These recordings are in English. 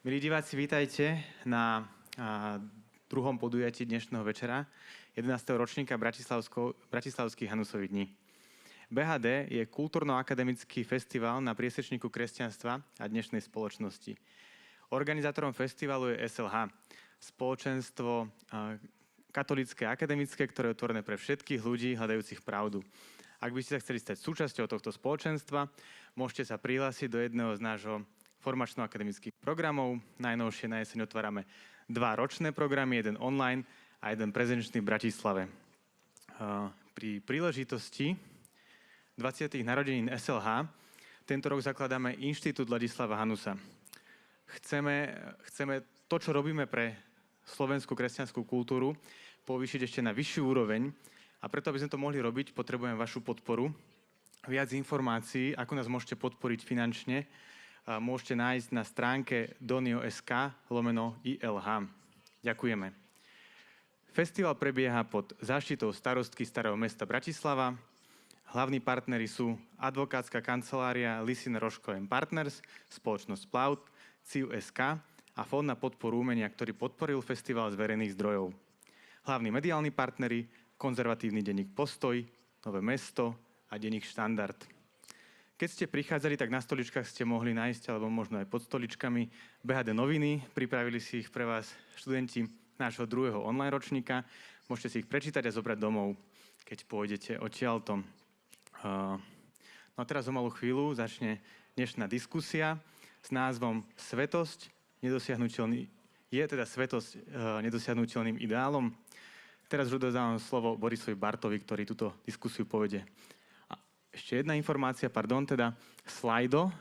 Milí diváci, vítajte na druhom podujatí dnešného večera 11. ročníka Bratislavských Hanusových dní. BHD je kultúrno-akademický festival na priesečníku kresťanstva a dnešnej spoločnosti. Organizátorom festivalu je SLH, spoločenstvo katolícke a akademické, ktoré je otvorené pre všetkých ľudí hľadajúcich pravdu. Ak by ste sa chceli stať súčasťou tohto spoločenstva, môžete sa prihlásiť do jedného z nášho formačno-akademických programov. Najnovšie na jeseň otvárame 2 ročné programy, jeden online a jeden prezenčný v Bratislave. Pri príležitosti 20. narodenín SLH tento rok zakladáme Inštitút Ladislava Hanusa. Chceme to, čo robíme pre slovenskú kresťanskú kultúru, povýšiť ešte na vyššiu úroveň a preto, aby sme to mohli robiť, potrebujeme vašu podporu. Viac informácií, ako nás môžete podporiť finančne, môžete nájsť na stránke donio.sk/ILH. Ďakujeme. Festival prebieha pod záštitou starostky Starého mesta Bratislava. Hlavní partneri sú advokátska kancelária Lisin Roško & Partners, spoločnosť Plaut, CIU.sk a Fond na podporu umenia, ktorý podporil festival z verejných zdrojov. Hlavní mediálni partneri, konzervatívny denník Postoj, Nové mesto a denník Štandard. Keď ste prichádzali, tak na stoličkách ste mohli nájsť, alebo možno aj pod stoličkami, BHD noviny. Pripravili si ich pre vás študenti nášho druhého online ročníka. Môžete si ich prečítať a zobrať domov, keď pôjdete odtiaľto. No a teraz o malú chvíľu začne dnešná diskusia s názvom Svetosť nedosiahnuteľným ideálom. Teraz už dodávam slovo Borisovi Bartovi, ktorý túto diskusiu povede. A ešte jedna informácia, Slido.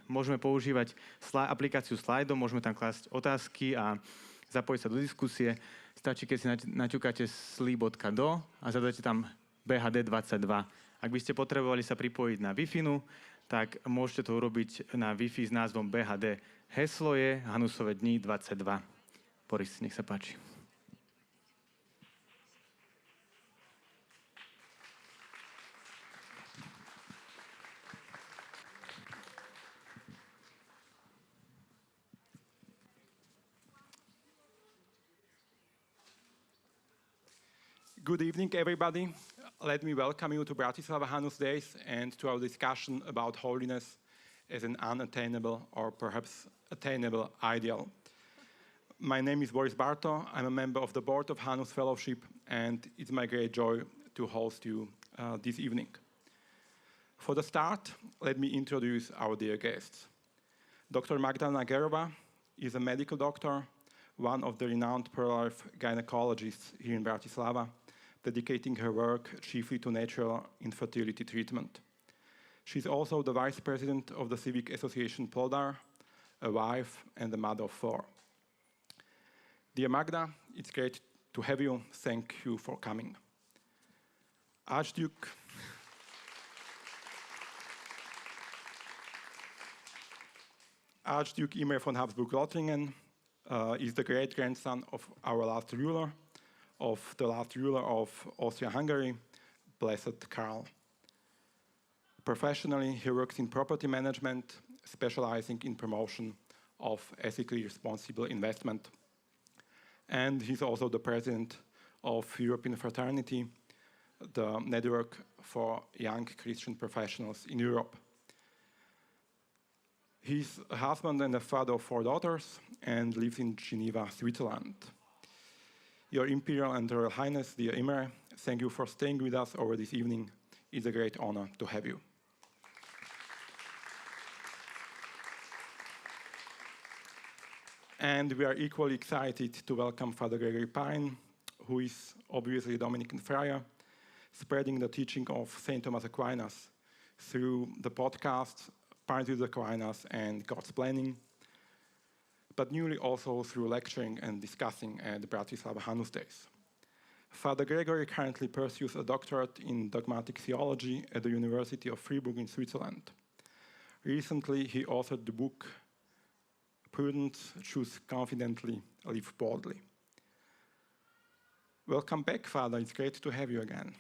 Môžeme používať aplikáciu Slido, môžeme tam klásť otázky a zapojiť sa do diskusie. Stačí, keď si naťukáte sli.do a zadáte tam BHD22. Ak by ste potrebovali sa pripojiť na Wi-Fi, tak môžete to urobiť na Wi-Fi s názvom BHD. Heslo je Hanusové dni 22. Boris, nech sa páči. Good evening, everybody. Let me welcome you to Bratislava Hanus Days and to our discussion about holiness as an unattainable or perhaps attainable ideal. My name is Boris Barho. I'm a member of the board of Hanus Fellowship, and it's my great joy to host you this evening. For the start, let me introduce our dear guests. Dr. Magdaléna Gerová is a medical doctor, one of the renowned pro-life gynecologists here in Bratislava, dedicating her work chiefly to natural infertility treatment. She's also the vice president of the Civic Association Plodar, a wife and a mother of 4. Dear Magda, it's great to have you. Thank you for coming. Archduke Imre von Habsburg-Lothringen is the great-grandson of our last ruler, of Austria-Hungary, Blessed Karl. Professionally, he works in property management, specializing in promotion of ethically responsible investment. And he's also the president of European Fraternity, the network for young Christian professionals in Europe. He's a husband and a father of 4 daughters and lives in Geneva, Switzerland. Your Imperial and Royal Highness, dear Imre, thank you for staying with us over this evening. It's a great honor to have you. And we are equally excited to welcome Father Gregory, who is obviously a Dominican friar, spreading the teaching of St. Thomas Aquinas through the podcast Parties of Aquinas and God's Planning, but newly also through lecturing and discussing at the Bratislava Hanus Days. Father Gregory currently pursues a doctorate in dogmatic theology at the University of Freiburg in Switzerland. Recently, he authored the book Prudence, Choose Confidently, Live Boldly. Welcome back, Father. It's great to have you again.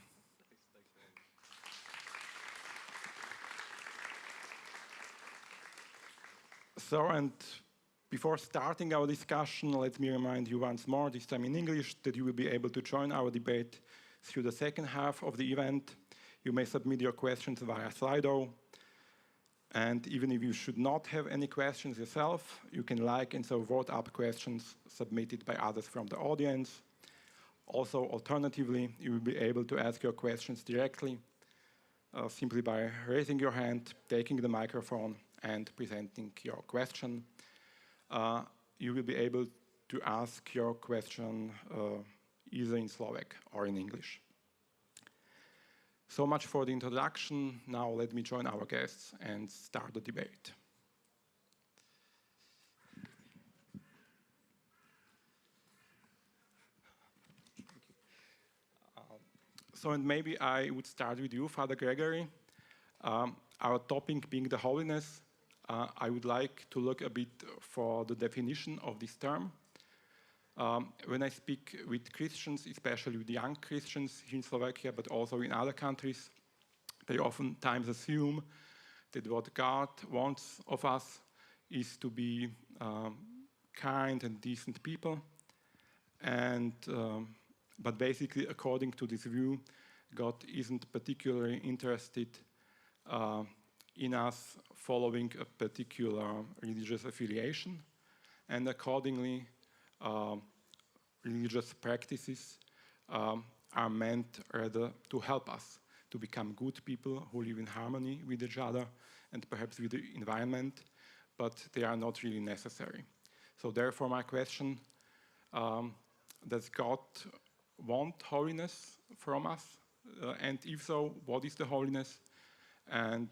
And before starting our discussion, let me remind you once more, this time in English, that you will be able to join our debate through the second half of the event. You may submit your questions via Slido. And even if you should not have any questions yourself, you can like and so vote up questions submitted by others from the audience. Also, alternatively, you will be able to ask your questions directly, simply by raising your hand, taking the microphone, and presenting your question. You will be able to ask your question either in Slovak or in English. So much for the introduction. Now let me join our guests and start the debate. And maybe I would start with you, Father Gregory. Our topic being the holiness, I would like to look a bit for the definition of this term. When I speak with Christians, especially with young Christians here in Slovakia, but also in other countries, they oftentimes assume that what God wants of us is to be kind and decent people. But basically, according to this view, God isn't particularly interested in us following a particular religious affiliation, and accordingly, religious practices are meant rather to help us to become good people who live in harmony with each other and perhaps with the environment, but they are not really necessary. So therefore my question, does God want holiness from us? And if so, what is the holiness? And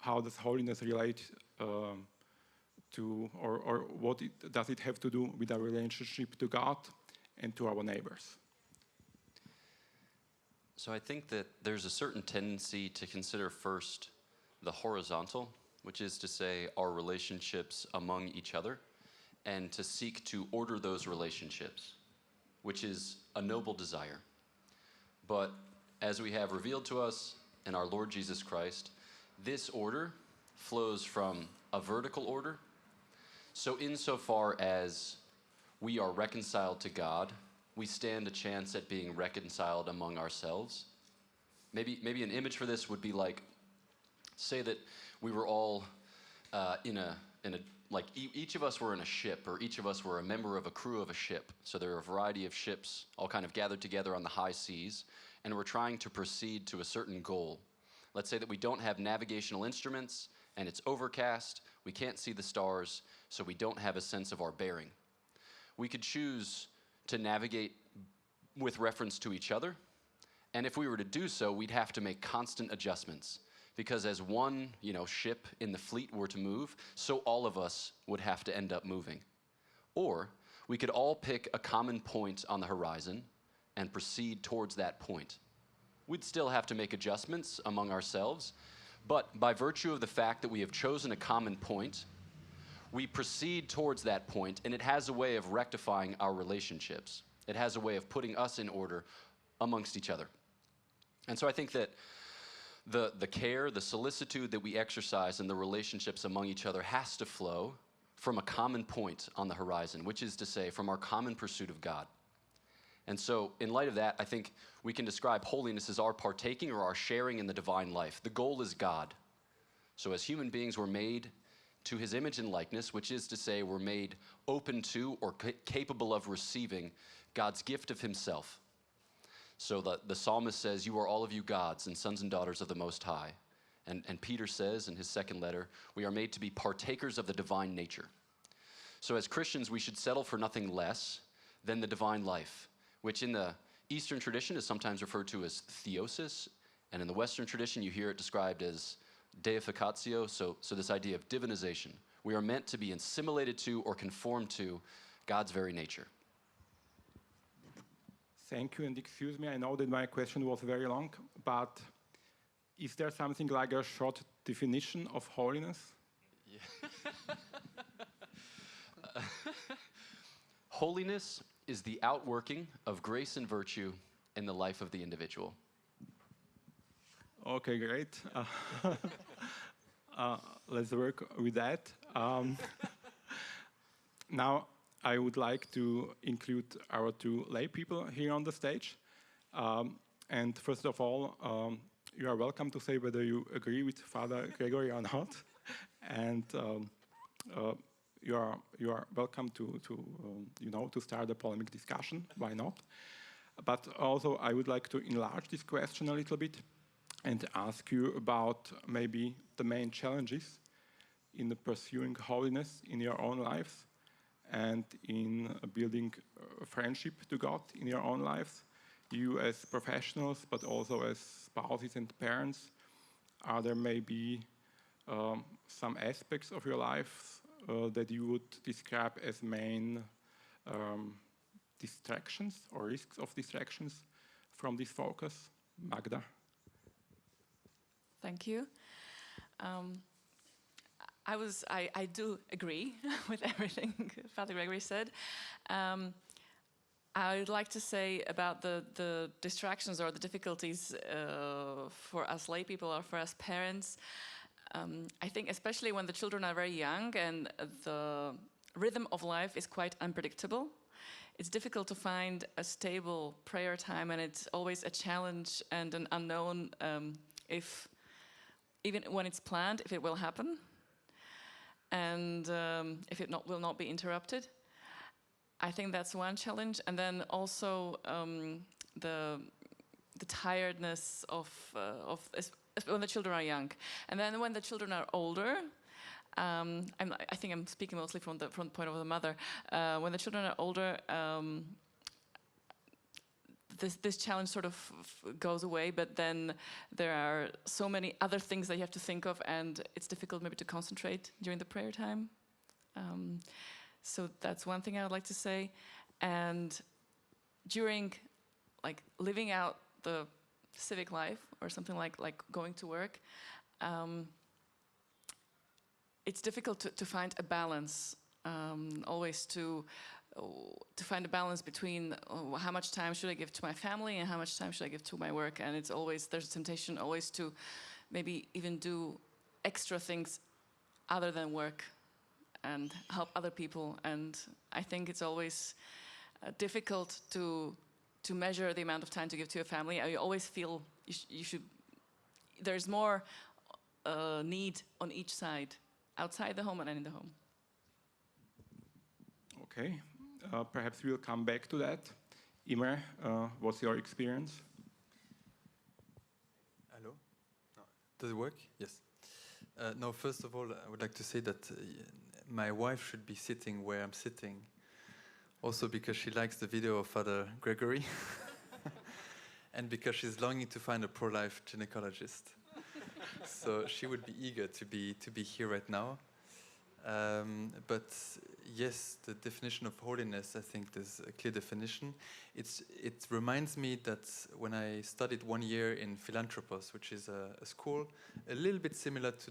how does holiness relate to, or what does it have to do with our relationship to God and to our neighbors? So I think that there's a certain tendency to consider first the horizontal, which is to say our relationships among each other, and to seek to order those relationships, which is a noble desire. But as we have revealed to us in our Lord Jesus Christ, this order flows from a vertical order. So insofar as we are reconciled to God, we stand a chance at being reconciled among ourselves. Maybe an image for this would be like, say that we were all each of us were in a ship, or each of us were a member of a crew of a ship. So there are a variety of ships all kind of gathered together on the high seas, and we're trying to proceed to a certain goal. Let's say that we don't have navigational instruments, and it's overcast, we can't see the stars, so we don't have a sense of our bearing. We could choose to navigate with reference to each other, and if we were to do so, we'd have to make constant adjustments, because as one, ship in the fleet were to move, so all of us would have to end up moving. Or we could all pick a common point on the horizon and proceed towards that point. We'd still have to make adjustments among ourselves, but by virtue of the fact that we have chosen a common point, we proceed towards that point, and it has a way of rectifying our relationships. It has a way of putting us in order amongst each other. And so I think that the care, the solicitude that we exercise in the relationships among each other has to flow from a common point on the horizon, which is to say, from our common pursuit of God. And so, in light of that, I think we can describe holiness as our partaking or our sharing in the divine life. The goal is God. So as human beings, we're made to his image and likeness, which is to say we're made open to or capable of receiving God's gift of himself. So the psalmist says, "You are all of you gods and sons and daughters of the Most High." And Peter says in his second letter, we are made to be partakers of the divine nature. So as Christians, we should settle for nothing less than the divine life, which in the Eastern tradition is sometimes referred to as theosis, and in the Western tradition you hear it described as deificatio, so this idea of divinization. We are meant to be assimilated to or conformed to God's very nature. Thank you, and excuse me, I know that my question was very long, but is there something like a short definition of holiness? Yeah. Holiness is the outworking of grace and virtue in the life of the individual. Okay, great. let's work with that. Now, I would like to include our two lay people here on the stage. And first of all, you are welcome to say whether you agree with Father Gregory or not. And you are welcome to start a polemic discussion. Why not? But also, I would like to enlarge this question a little bit and ask you about maybe the main challenges in the pursuing holiness in your own lives and in building friendship to God in your own lives. You as professionals, but also as spouses and parents, are there maybe some aspects of your life that you would describe as main distractions or risks of distractions from this focus? Magda? Thank you. I do agree with everything Father Gregory said. I would like to say about the distractions or the difficulties for us lay people or for us parents. I think especially when the children are very young and the rhythm of life is quite unpredictable, it's difficult to find a stable prayer time, and it's always a challenge and an unknown even when it's planned, if it will happen, and if it will not be interrupted. I think that's one challenge, and then also the tiredness of when the children are young, and then when the children are older. I think I'm speaking mostly from the point of the mother. When the children are older, this challenge sort of goes away, but then there are so many other things that you have to think of, and it's difficult maybe to concentrate during the prayer time. So that's one thing I would like to say. And during living out the civic life or something like going to work, it's difficult to find a balance, always to find a balance between how much time should I give to my family and how much time should I give to my work. And it's always, there's a temptation always to maybe even do extra things other than work and help other people. And I think it's always difficult to measure the amount of time to give to your family. I always feel you should, there's more need on each side, outside the home and in the home. Okay. Perhaps we'll come back to that. Imre, what's your experience? Hello? No. Does it work? Yes. No, first of all, I would like to say that my wife should be sitting where I'm sitting, also because she likes the video of Father Gregory, and because she's longing to find a pro-life gynecologist. So she would be eager to be here right now. But yes, the definition of holiness, I think there's a clear definition. It reminds me that when I studied 1 year in Philanthropos, which is a school a little bit similar to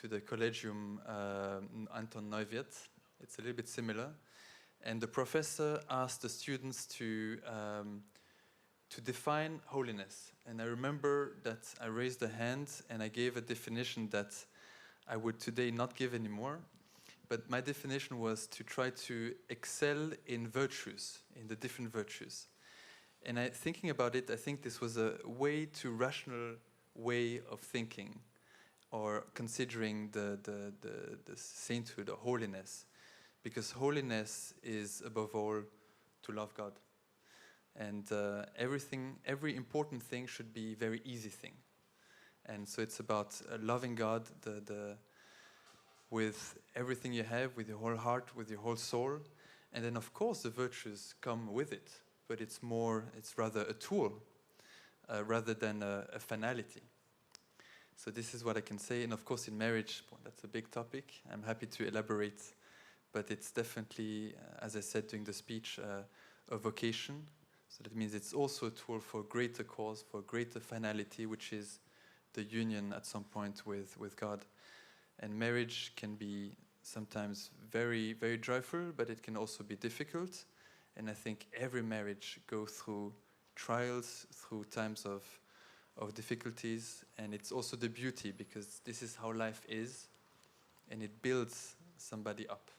the Collegium Anton Neuwirth. It's a little bit similar. And the professor asked the students to define holiness. And I remember that I raised a hand and I gave a definition that I would today not give anymore. But my definition was to try to excel in virtues, in the different virtues. And thinking about it, I think this was a way too rational way of thinking or considering the sainthood or holiness. Because holiness is, above all, to love God. And every important thing should be a very easy thing. And so it's about loving God with everything you have, with your whole heart, with your whole soul. And then, of course, the virtues come with it. But it's rather a tool rather than a finality. So this is what I can say. And of course, in marriage, that's a big topic. I'm happy to elaborate. But it's definitely, as I said during the speech, a vocation. So that means it's also a tool for greater cause, for greater finality, which is the union at some point with God. And marriage can be sometimes very, very joyful, but it can also be difficult. And I think every marriage goes through trials, through times of of difficulties, and it's also the beauty, because this is how life is, and it builds somebody up.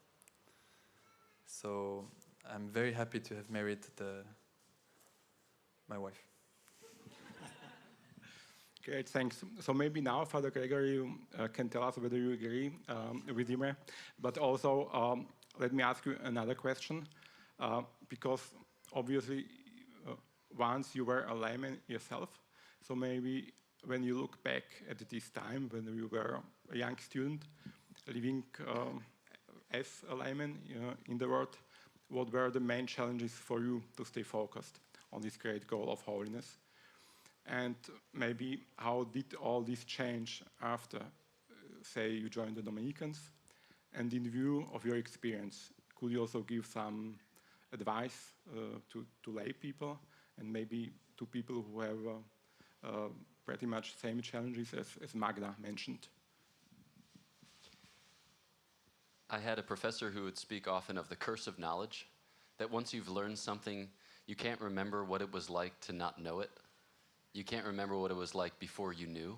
So I'm very happy to have married my wife. Great, thanks. So maybe now, Father Gregory, you can tell us whether you agree with Imre. But also, let me ask you another question, because obviously, once you were a layman yourself, so maybe when you look back at this time when you were a young student living as a layman in the world, what were the main challenges for you to stay focused on this great goal of holiness? And maybe how did all this change after, say, you joined the Dominicans? And in view of your experience, could you also give some advice to lay people and maybe to people who have pretty much same challenges as Magda mentioned? I had a professor who would speak often of the curse of knowledge, that once you've learned something, you can't remember what it was like to not know it. You can't remember what it was like before you knew,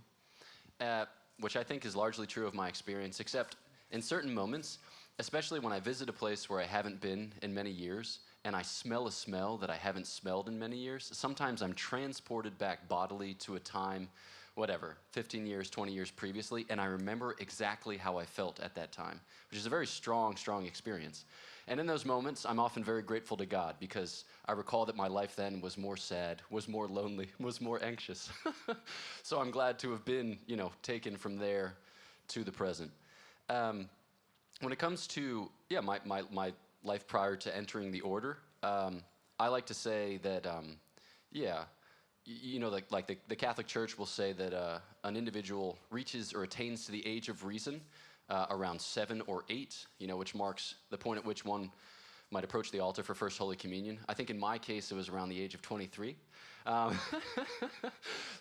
which I think is largely true of my experience, except in certain moments, especially when I visit a place where I haven't been in many years, and I smell a smell that I haven't smelled in many years, sometimes I'm transported back bodily to a time, whatever, 15 years, 20 years previously, and I remember exactly how I felt at that time, which is a very strong, strong experience. And in those moments, I'm often very grateful to God, because I recall that my life then was more sad, was more lonely, was more anxious. So I'm glad to have been, taken from there to the present. When it comes to, my life prior to entering the order, I like to say that, the Catholic Church will say that an individual reaches or attains to the age of reason around 7 or 8, which marks the point at which one might approach the altar for First Holy Communion. I think in my case it was around the age of 23.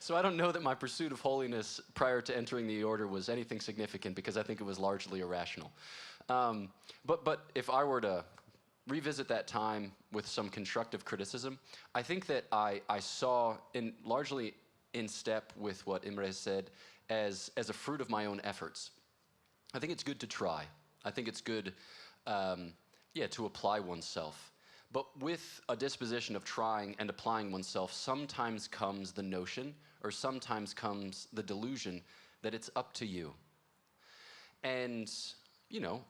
So I don't know that my pursuit of holiness prior to entering the order was anything significant, because I think it was largely irrational. But if I were to revisit that time with some constructive criticism, I think that I saw, largely in step with what Imre said, as a fruit of my own efforts. I think it's good to try. I think it's good, to apply oneself. But with a disposition of trying and applying oneself, sometimes comes the notion, or sometimes comes the delusion, that it's up to you. And,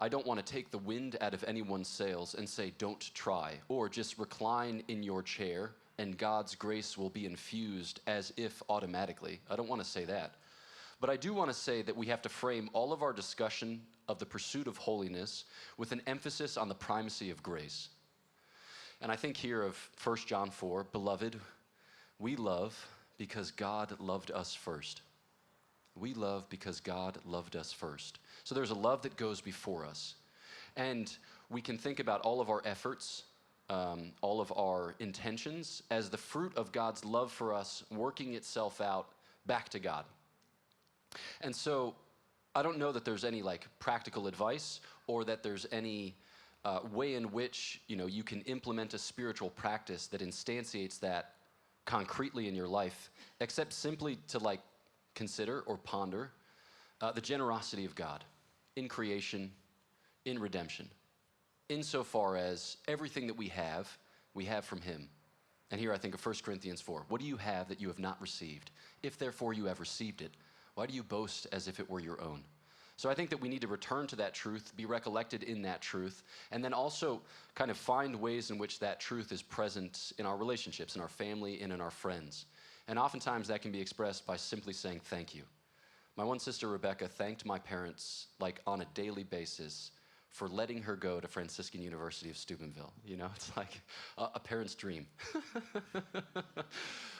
I don't want to take the wind out of anyone's sails and say, don't try, or just recline in your chair and God's grace will be infused as if automatically. I don't want to say that. But I do want to say that we have to frame all of our discussion of the pursuit of holiness with an emphasis on the primacy of grace. And I think here of 1 John 4, beloved, we love because God loved us first. We love because God loved us first. So there's a love that goes before us. And we can think about all of our efforts, all of our intentions as the fruit of God's love for us working itself out back to God. And so I don't know that there's any practical advice, or that there's any way in which you can implement a spiritual practice that instantiates that concretely in your life, except simply to consider or ponder the generosity of God in creation, in redemption, insofar as everything that we have from Him. And here I think of 1 Corinthians 4. What do you have that you have not received? If therefore you have received it, why do you boast as if it were your own? So I think that we need to return to that truth, be recollected in that truth, and then also kind of find ways in which that truth is present in our relationships, in our family, and in our friends. And oftentimes that can be expressed by simply saying thank you. My one sister, Rebecca, thanked my parents on a daily basis for letting her go to Franciscan University of Steubenville. It's like a parent's dream.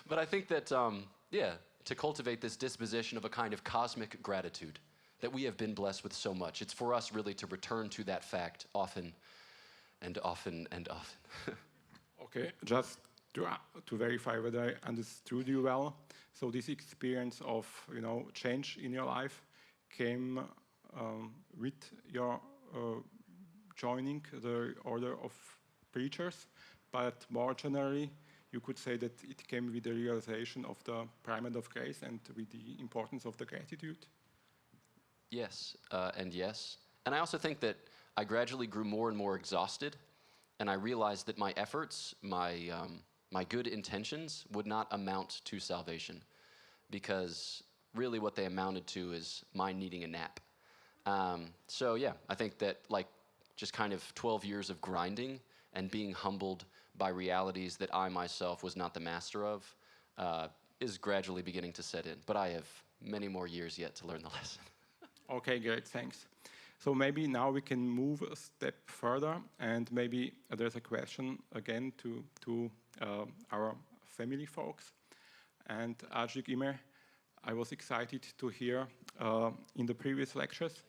But I think that, to cultivate this disposition of a kind of cosmic gratitude that we have been blessed with so much. It's for us really to return to that fact often and often and often. Okay, just to verify whether I understood you well. So this experience of, change in your life came with your joining the order of preachers, but more generally, you could say that it came with the realization of the primate of grace and with the importance of the gratitude. Yes, and yes. And I also think that I gradually grew more and more exhausted, and I realized that my efforts, my good intentions would not amount to salvation, because really what they amounted to is my needing a nap. So yeah, I think that like just kind of 12 years of grinding and being humbled by realities that I myself was not the master of is gradually beginning to set in. But I have many more years yet to learn the lesson. Okay, great, thanks. So maybe now we can move a step further, and maybe there's a question again to our family folks. And Ajik Imre, I was excited to hear in the previous lectures,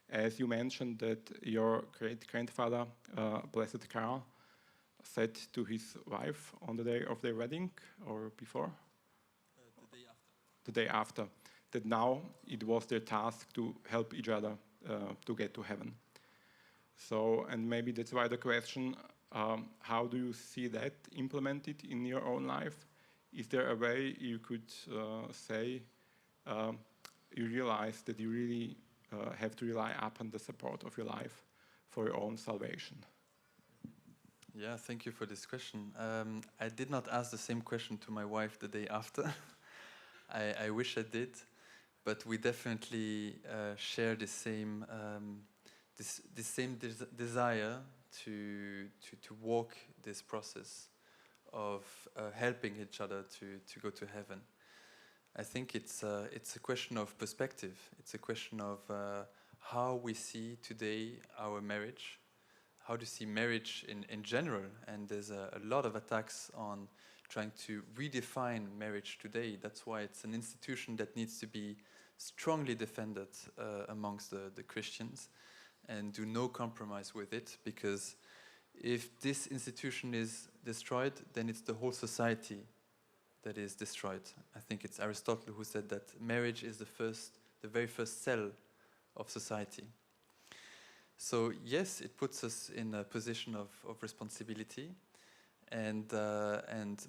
as you mentioned that your great-grandfather, Blessed Karl, said to his wife on the day of their wedding, or before? The day after. The day after, that now it was their task to help each other to get to heaven. So, and maybe that's why the question, how do you see that implemented in your own life? Is there a way you could say you realize that you really have to rely upon the support of your life for your own salvation? Yeah, thank you for this question. I did not ask the same question to my wife the day after. I wish I did, but we definitely share the same desire to walk this process of helping each other to go to heaven. I think it's a question of perspective. It's a question of how we see today our marriage, how to see marriage in general. And there's a lot of attacks on trying to redefine marriage today. That's why it's an institution that needs to be strongly defended amongst the Christians, and do no compromise with it, because if this institution is destroyed, then it's the whole society that is destroyed. I think it's Aristotle who said that marriage is the very first cell of society. So yes, it puts us in a position of responsibility, and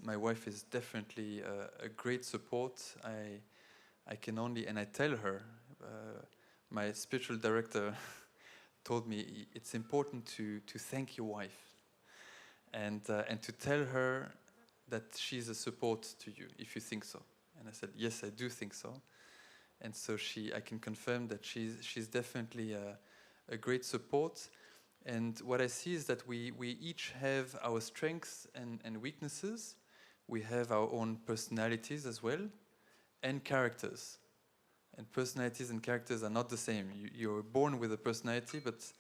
my wife is definitely a great support. I can only, and I tell her, my spiritual director told me it's important to thank your wife, and to tell her that she's a support to you if you think so. And I said, yes, I do think so. And so I can confirm that she's definitely a great support. And what I see is that we each have our strengths and weaknesses. We have our own personalities as well, and characters. And personalities and characters are not the same. You're born with a personality, but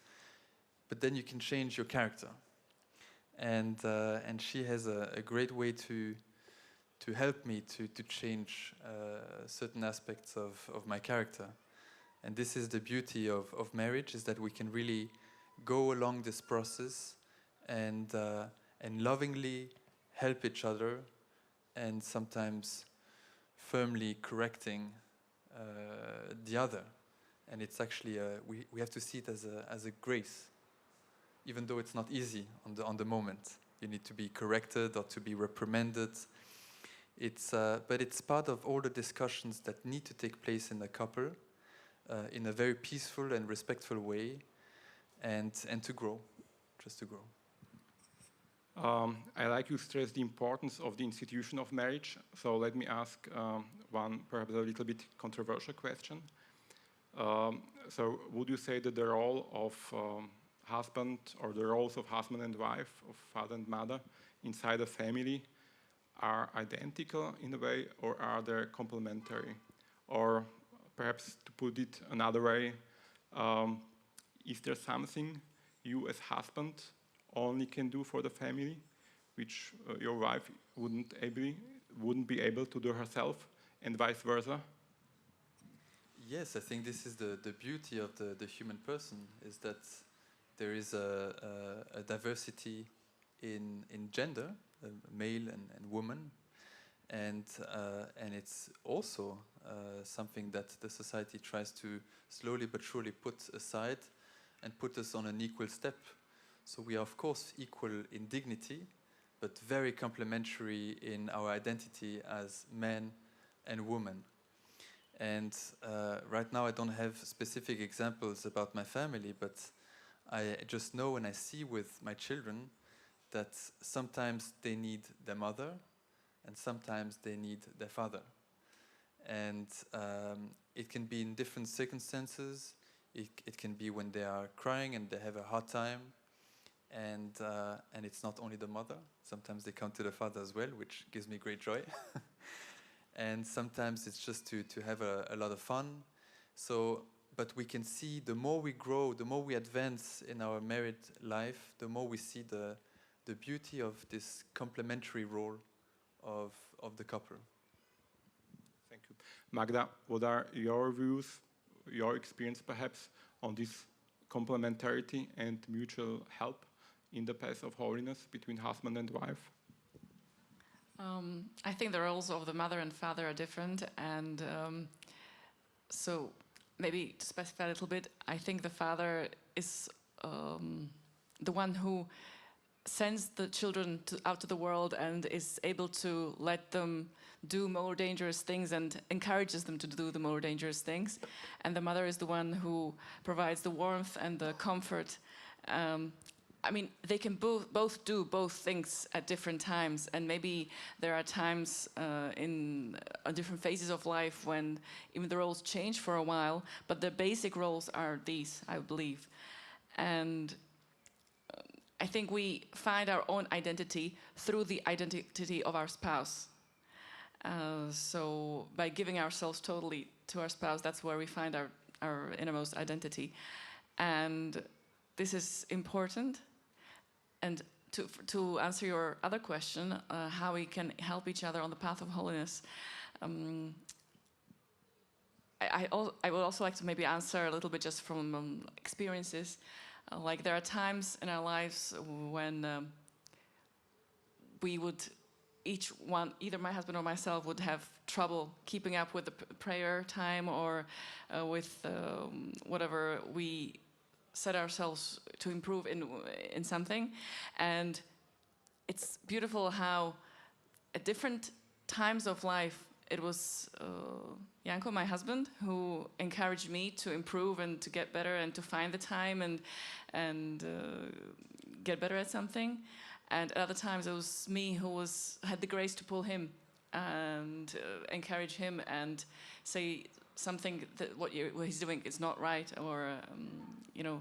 then you can change your character. And she has a great way to help me to change certain aspects of my character. And this is the beauty of marriage, is that we can really go along this process and lovingly help each other, and sometimes firmly correcting the other. And it's actually we have to see it as a grace, even though it's not easy on the moment. You need to be corrected or to be reprimanded. But it's part of all the discussions that need to take place in a couple, in a very peaceful and respectful way, and to grow, just to grow. I like you stress the importance of the institution of marriage. So let me ask one perhaps a little bit controversial question. So would you say that the role of husband, or the roles of husband and wife, of father and mother inside a family, are identical in a way, or are they complementary? Or perhaps to put it another way, is there something you as husband only can do for the family, which your wife wouldn't be able to do herself, and vice versa? Yes, I think this is the beauty of the human person, is that there is a diversity in gender, male and woman, and it's also something that the society tries to slowly but surely put aside and put us on an equal step. So we are of course equal in dignity, but very complementary in our identity as men and women. And right now I don't have specific examples about my family, but I just know when I see with my children that sometimes they need their mother and sometimes they need their father. And it can be in different circumstances. It can be when they are crying and they have a hard time. And it's not only the mother. Sometimes they come to the father as well, which gives me great joy. And sometimes it's just to have a lot of fun. So, but we can see the more we grow, the more we advance in our married life, the more we see the beauty of this complementary role of the couple. Thank you. Magda, what are your views, your experience perhaps, on this complementarity and mutual help in the path of holiness between husband and wife? I think the roles of the mother and father are different, and so maybe to specify a little bit, I think the father is the one who sends the children out to the world and is able to let them do more dangerous things and encourages them to do the more dangerous things. And the mother is the one who provides the warmth and the comfort. I mean, they can both do both things at different times, and maybe there are times in different phases of life when even the roles change for a while, but the basic roles are these, I believe. And I think we find our own identity through the identity of our spouse. So by giving ourselves totally to our spouse, that's where we find our innermost identity. And this is important. And to answer your other question, how we can help each other on the path of holiness, I would also like to maybe answer a little bit just from experiences. Like there are times in our lives when we would each one, either my husband or myself, would have trouble keeping up with the prayer time or with whatever we set ourselves to improve in something. And it's beautiful how at different times of life, it was Janko, my husband, who encouraged me to improve and to get better and to find the time and get better at something. And at other times it was me who had the grace to pull him and encourage him and say something that what he's doing is not right, or you know.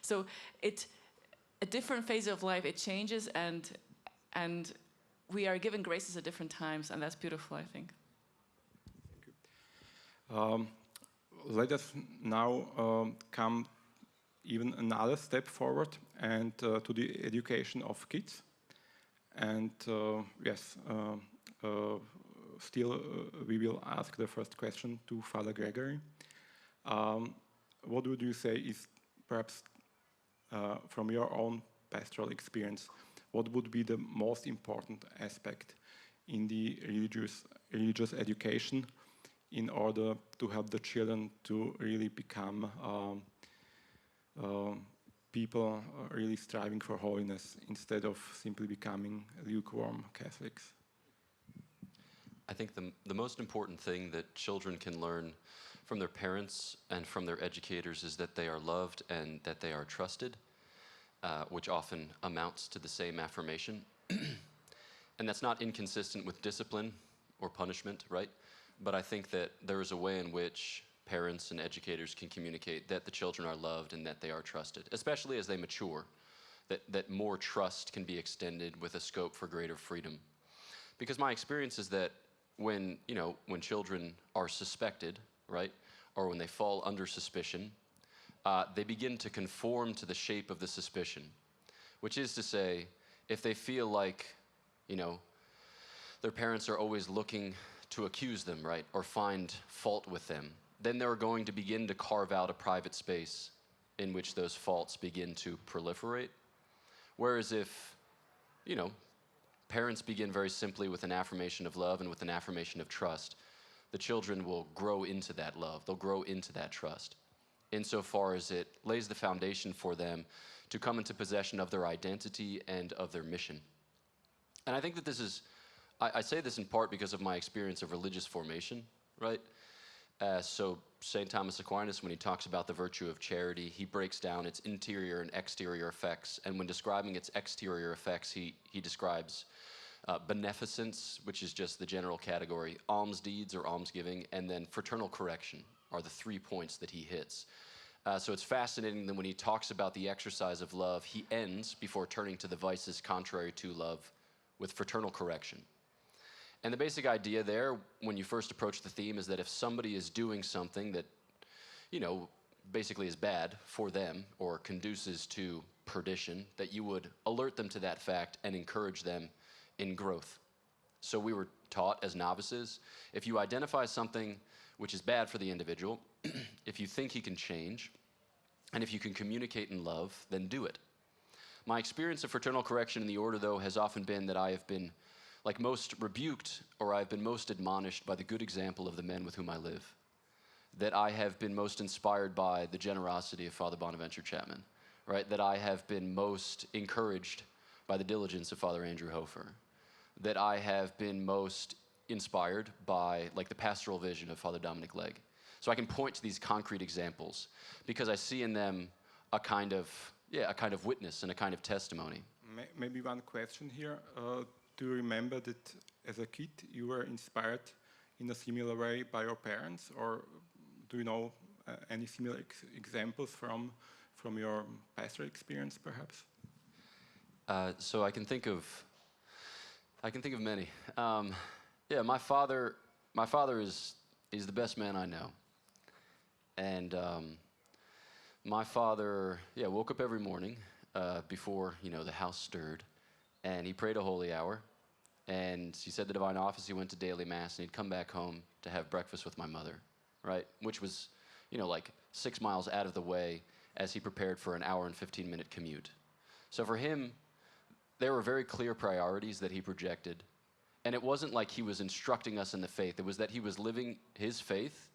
So at different phases of life it changes, and we are given graces at different times, and that's beautiful, I think. Thank you. Let us now come even another step forward and to the education of kids. And yes, still we will ask the first question to Father Gregory. What would you say is perhaps from your own pastoral experience, what would be the most important aspect in the religious education in order to help the children to really become people really striving for holiness instead of simply becoming lukewarm Catholics? I think the most important thing that children can learn from their parents and from their educators is that they are loved and that they are trusted, which often amounts to the same affirmation. And that's not inconsistent with discipline or punishment, right? But I think that there is a way in which parents and educators can communicate that the children are loved and that they are trusted, especially as they mature, that more trust can be extended with a scope for greater freedom. Because my experience is that when children are suspected, right, or when they fall under suspicion, they begin to conform to the shape of the suspicion, which is to say, if they feel like, their parents are always looking to accuse them, right, or find fault with them, then they're going to begin to carve out a private space in which those faults begin to proliferate. Whereas if, parents begin very simply with an affirmation of love and with an affirmation of trust, the children will grow into that love, they'll grow into that trust, insofar as it lays the foundation for them to come into possession of their identity and of their mission. And I think that this is, I say this in part because of my experience of religious formation, right? So St. Thomas Aquinas, when he talks about the virtue of charity, he breaks down its interior and exterior effects. And when describing its exterior effects, he describes beneficence, which is just the general category, alms deeds or almsgiving, and then fraternal correction are the 3 points that he hits. So it's fascinating that when he talks about the exercise of love, he ends, before turning to the vices contrary to love, with fraternal correction. And the basic idea there, when you first approach the theme, is that if somebody is doing something that, basically is bad for them or conduces to perdition, that you would alert them to that fact and encourage them in growth. So we were taught as novices, if you identify something which is bad for the individual, if you think he can change, and if you can communicate in love, then do it. My experience of fraternal correction in the order, though, has often been that I have been like most rebuked, or I've been most admonished by the good example of the men with whom I live. That I have been most inspired by the generosity of Father Bonaventure Chapman, right? That I have been most encouraged by the diligence of Father Andrew Hofer. That I have been most inspired by like the pastoral vision of Father Dominic Legge. So I can point to these concrete examples because I see in them a kind of witness and a kind of testimony. Maybe one question here. Do you remember that as a kid you were inspired in a similar way by your parents, or do you know any similar examples from your pastoral experience, perhaps? So I can think of many. My father is the best man I know, and my father woke up every morning before the house stirred, and he prayed a holy hour. And he said the divine office, he went to daily mass, and he'd come back home to have breakfast with my mother, right? Which was, like 6 miles out of the way as he prepared for an hour and 15-minute commute. So for him, there were very clear priorities that he projected. And it wasn't like he was instructing us in the faith. It was that he was living his faith,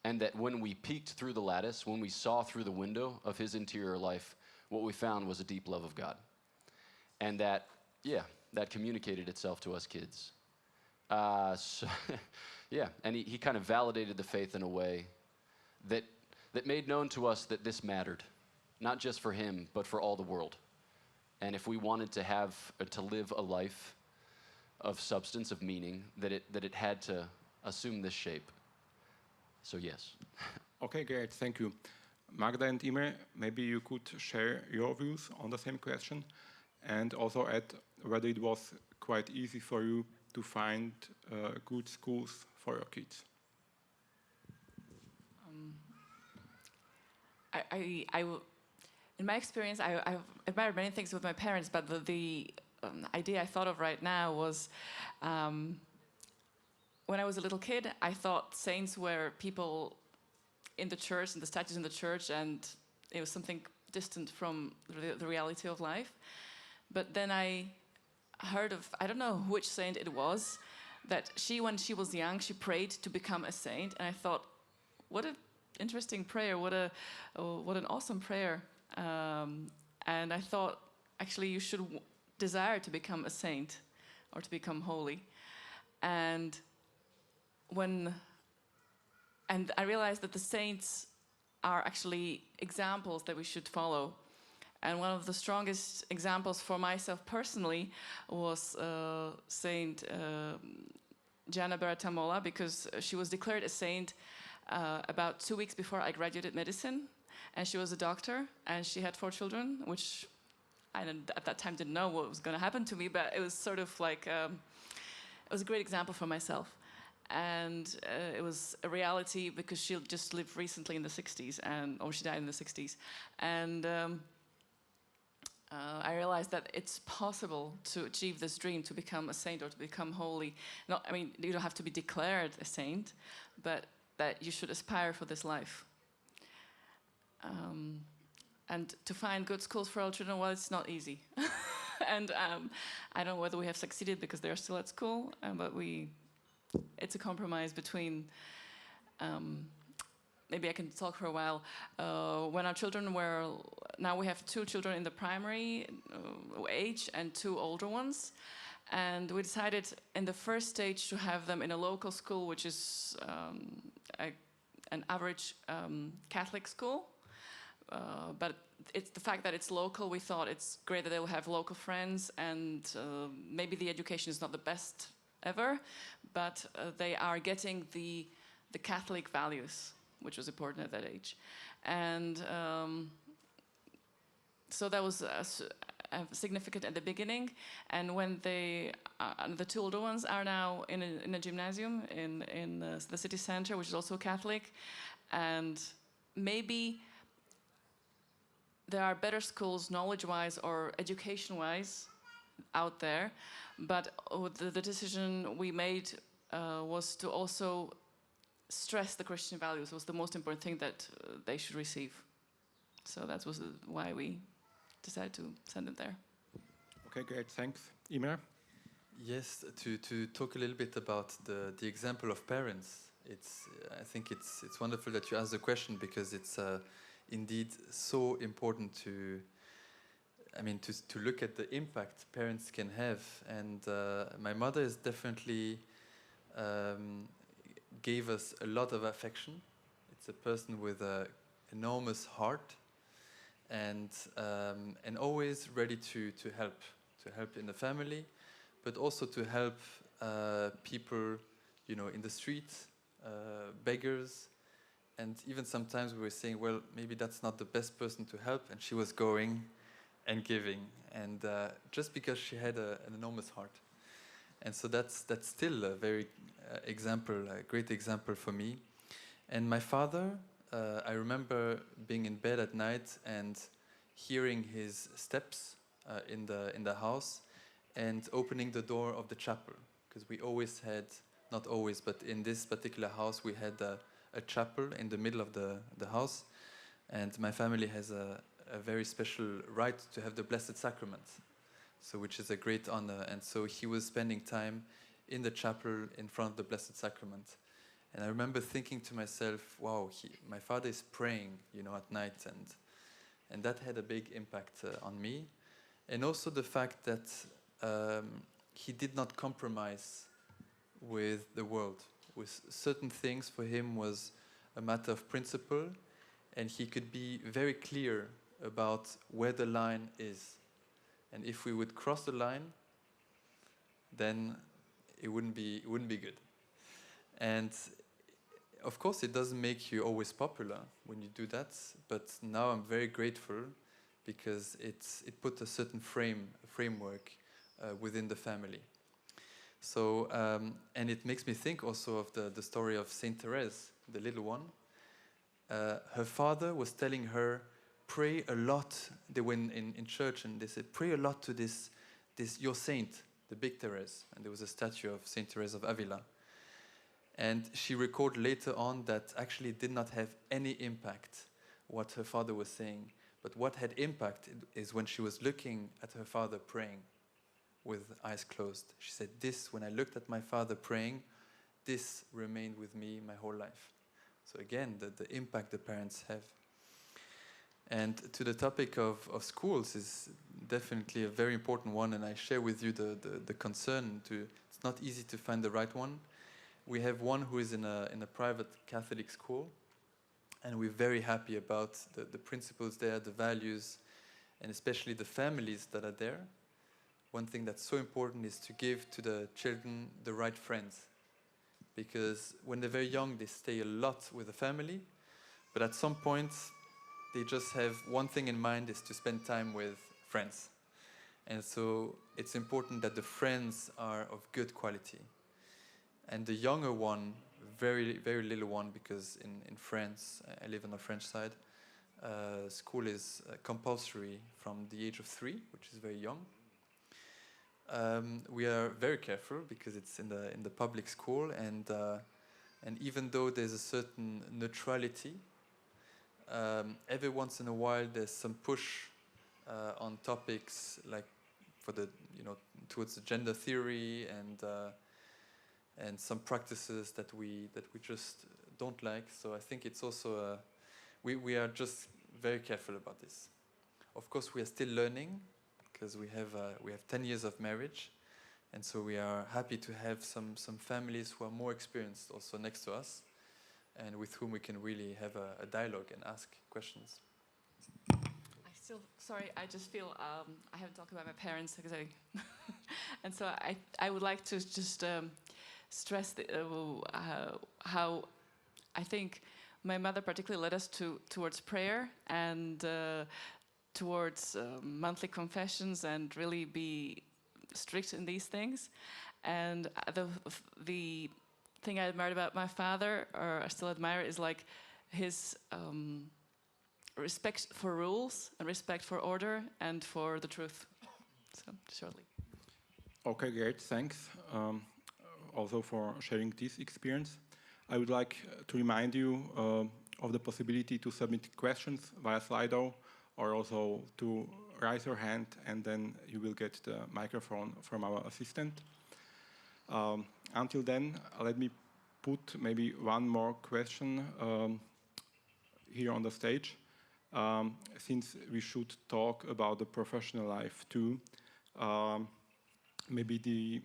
and that when we peeked through the lattice, when we saw through the window of his interior life, what we found was a deep love of God. And that communicated itself to us kids. And he kind of validated the faith in a way that made known to us that this mattered, not just for him, but for all the world. And if we wanted to live a life of substance, of meaning, that it had to assume this shape. So yes. Okay, great, thank you. Magda and Imre, maybe you could share your views on the same question, and also add whether it was quite easy for you to find good schools for your kids. In my experience, I've admired many things with my parents, but the idea I thought of right now was when I was a little kid, I thought saints were people in the church and the statues in the church, and it was something distant from the reality of life. But then I heard of, I don't know which saint it was, that when she was young, she prayed to become a saint, and I thought, what an interesting prayer, what an awesome prayer. And I thought, actually, you should desire to become a saint or to become holy. And I realized that the saints are actually examples that we should follow. And one of the strongest examples for myself personally was Saint Gianna Beretta-Molla, because she was declared a saint about 2 weeks before I graduated medicine. And she was a doctor, and she had 4 children, which I at that time didn't know what was going to happen to me, but it was sort of like, it was a great example for myself. And it was a reality because she just lived recently in the 60s, or she died in the 60s. And I realized that it's possible to achieve this dream, to become a saint or to become holy. You don't have to be declared a saint, but that you should aspire for this life. And to find good schools for our children, well, it's not easy. And I don't know whether we have succeeded because they're still at school, but it's a compromise between, maybe I can talk for a while. When our children now we have 2 children in the primary age and 2 older ones. And we decided in the first stage to have them in a local school, which is an average Catholic school. But it's the fact that it's local, we thought it's great that they will have local friends, and maybe the education is not the best ever, but they are getting the Catholic values, which was important at that age. And so that was significant at the beginning. And when the two older ones are now in a gymnasium in the city center, which is also Catholic, and maybe there are better schools knowledge-wise or education-wise out there, but the decision we made was to also stress the Christian values was the most important thing that they should receive. So that was why we decided to send them there. Okay, great, thanks. Imre? Yes, to talk a little bit about the example of parents. I think it's wonderful that you asked the question, because it's indeed so important to look at the impact parents can have. And my mother is definitely gave us a lot of affection. It's a person with an enormous heart, and always ready to help in the family, but also to help people, in the streets, beggars. And even sometimes we were saying, well, maybe that's not the best person to help, and she was going and giving, and just because she had an enormous heart. And so that's still a very a great example for me. And my father, I remember being in bed at night and hearing his steps in the house, and opening the door of the chapel, because we always had, not always, but in this particular house we had a chapel in the middle of the house, and my family has a very special right to have the Blessed Sacrament, so which is a great honor. And so he was spending time in the chapel in front of the Blessed Sacrament. And I remember thinking to myself, wow, my father is praying, at night, and that had a big impact on me. And also the fact that he did not compromise with the world. With certain things, for him was a matter of principle, and he could be very clear about where the line is. And if we would cross the line, then it wouldn't be good. And of course, it doesn't make you always popular when you do that, but now I'm very grateful, because it put a certain framework within the family. So, and it makes me think also of the story of Saint Therese, the little one. Her father was telling her, pray a lot. They went in church and they said, pray a lot to this your saint, the big Therese. And there was a statue of Saint Therese of Avila. And she recalled later on that actually it did not have any impact what her father was saying. But what had impact is when she was looking at her father praying with eyes closed. She said, when I looked at my father praying, this remained with me my whole life. So again, the impact the parents have. And to the topic of schools is definitely a very important one, and I share with you the concern. It's not easy to find the right one. We have one who is in a private Catholic school, and we're very happy about the principles there, the values, and especially the families that are there. One thing that's so important is to give to the children the right friends. Because when they're very young, they stay a lot with the family, but at some point, they just have one thing in mind, is to spend time with friends. And so it's important that the friends are of good quality. And the younger one, very, very little one, because in France, I live on the French side, school is compulsory from the age of 3, which is very young. We are very careful because it's in the public school, and even though there's a certain neutrality, every once in a while there's some push on topics like towards the gender theory and some practices that we just don't like. So I think it's also we are just very careful about this. Of course, we are still learning, because we have 10 years of marriage, And so we are happy to have some families who are more experienced also next to us, and with whom we can really have a dialogue and ask questions. I just feel I haven't talked about my parents because and so I would like to just stress how I think my mother particularly led us towards prayer and towards monthly confessions and really be strict in these things. And the thing I admired about my father, or I still admire, is like his respect for rules and respect for order and for the truth. So, shortly. Okay, great, thanks. Also for sharing this experience. I would like to remind you of the possibility to submit questions via Slido, or also to raise your hand, and then you will get the microphone from our assistant. Until then, let me put maybe one more question here on the stage. Since we should talk about the professional life too, maybe the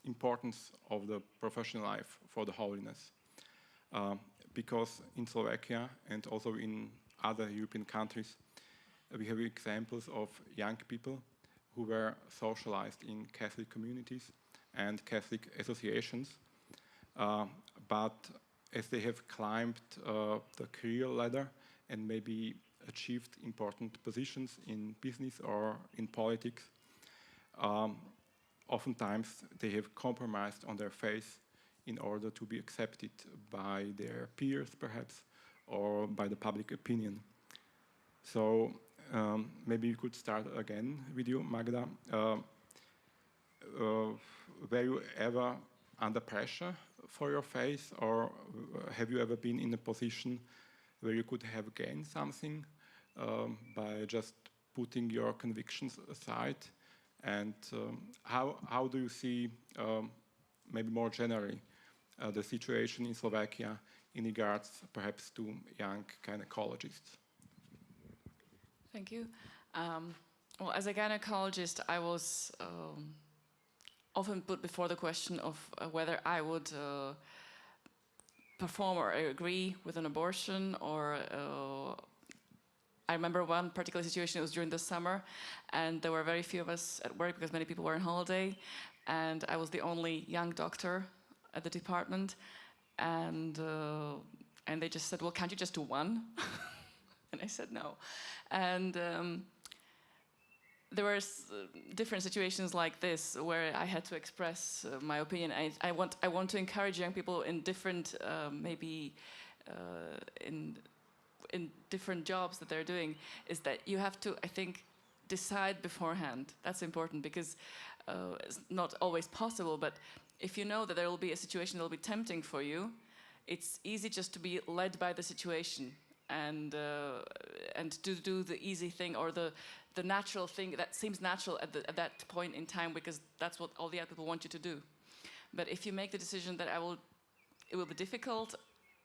importance of the professional life for the holiness. Because in Slovakia and also in other European countries, we have examples of young people who were socialized in Catholic communities and Catholic associations, but as they have climbed the career ladder and maybe achieved important positions in business or in politics, oftentimes they have compromised on their faith in order to be accepted by their peers, perhaps, or by the public opinion. So maybe you could start again with you, Magda. Were you ever under pressure for your faith, or have you ever been in a position where you could have gained something by just putting your convictions aside? And how do you see, maybe more generally, the situation in Slovakia in regards perhaps to young gynecologists? Thank you. Well, as a gynecologist, I was often put before the question of whether I would perform or agree with an abortion, or I remember one particular situation. It was during the summer, and there were very few of us at work because many people were on holiday, and I was the only young doctor at the department, and they just said, "Well, can't you just do one?" And I said no. And there were different situations like this where I had to express my opinion. I want to encourage young people in different maybe in different jobs that they're doing, is that you have to, I think, decide beforehand. That's important, because it's not always possible, but if you know that there will be a situation that will be tempting for you, it's easy just to be led by the situation and to do the easy thing, or the natural thing that seems natural at that point in time, because that's what all the other people want you to do. But if you make the decision that it will be difficult,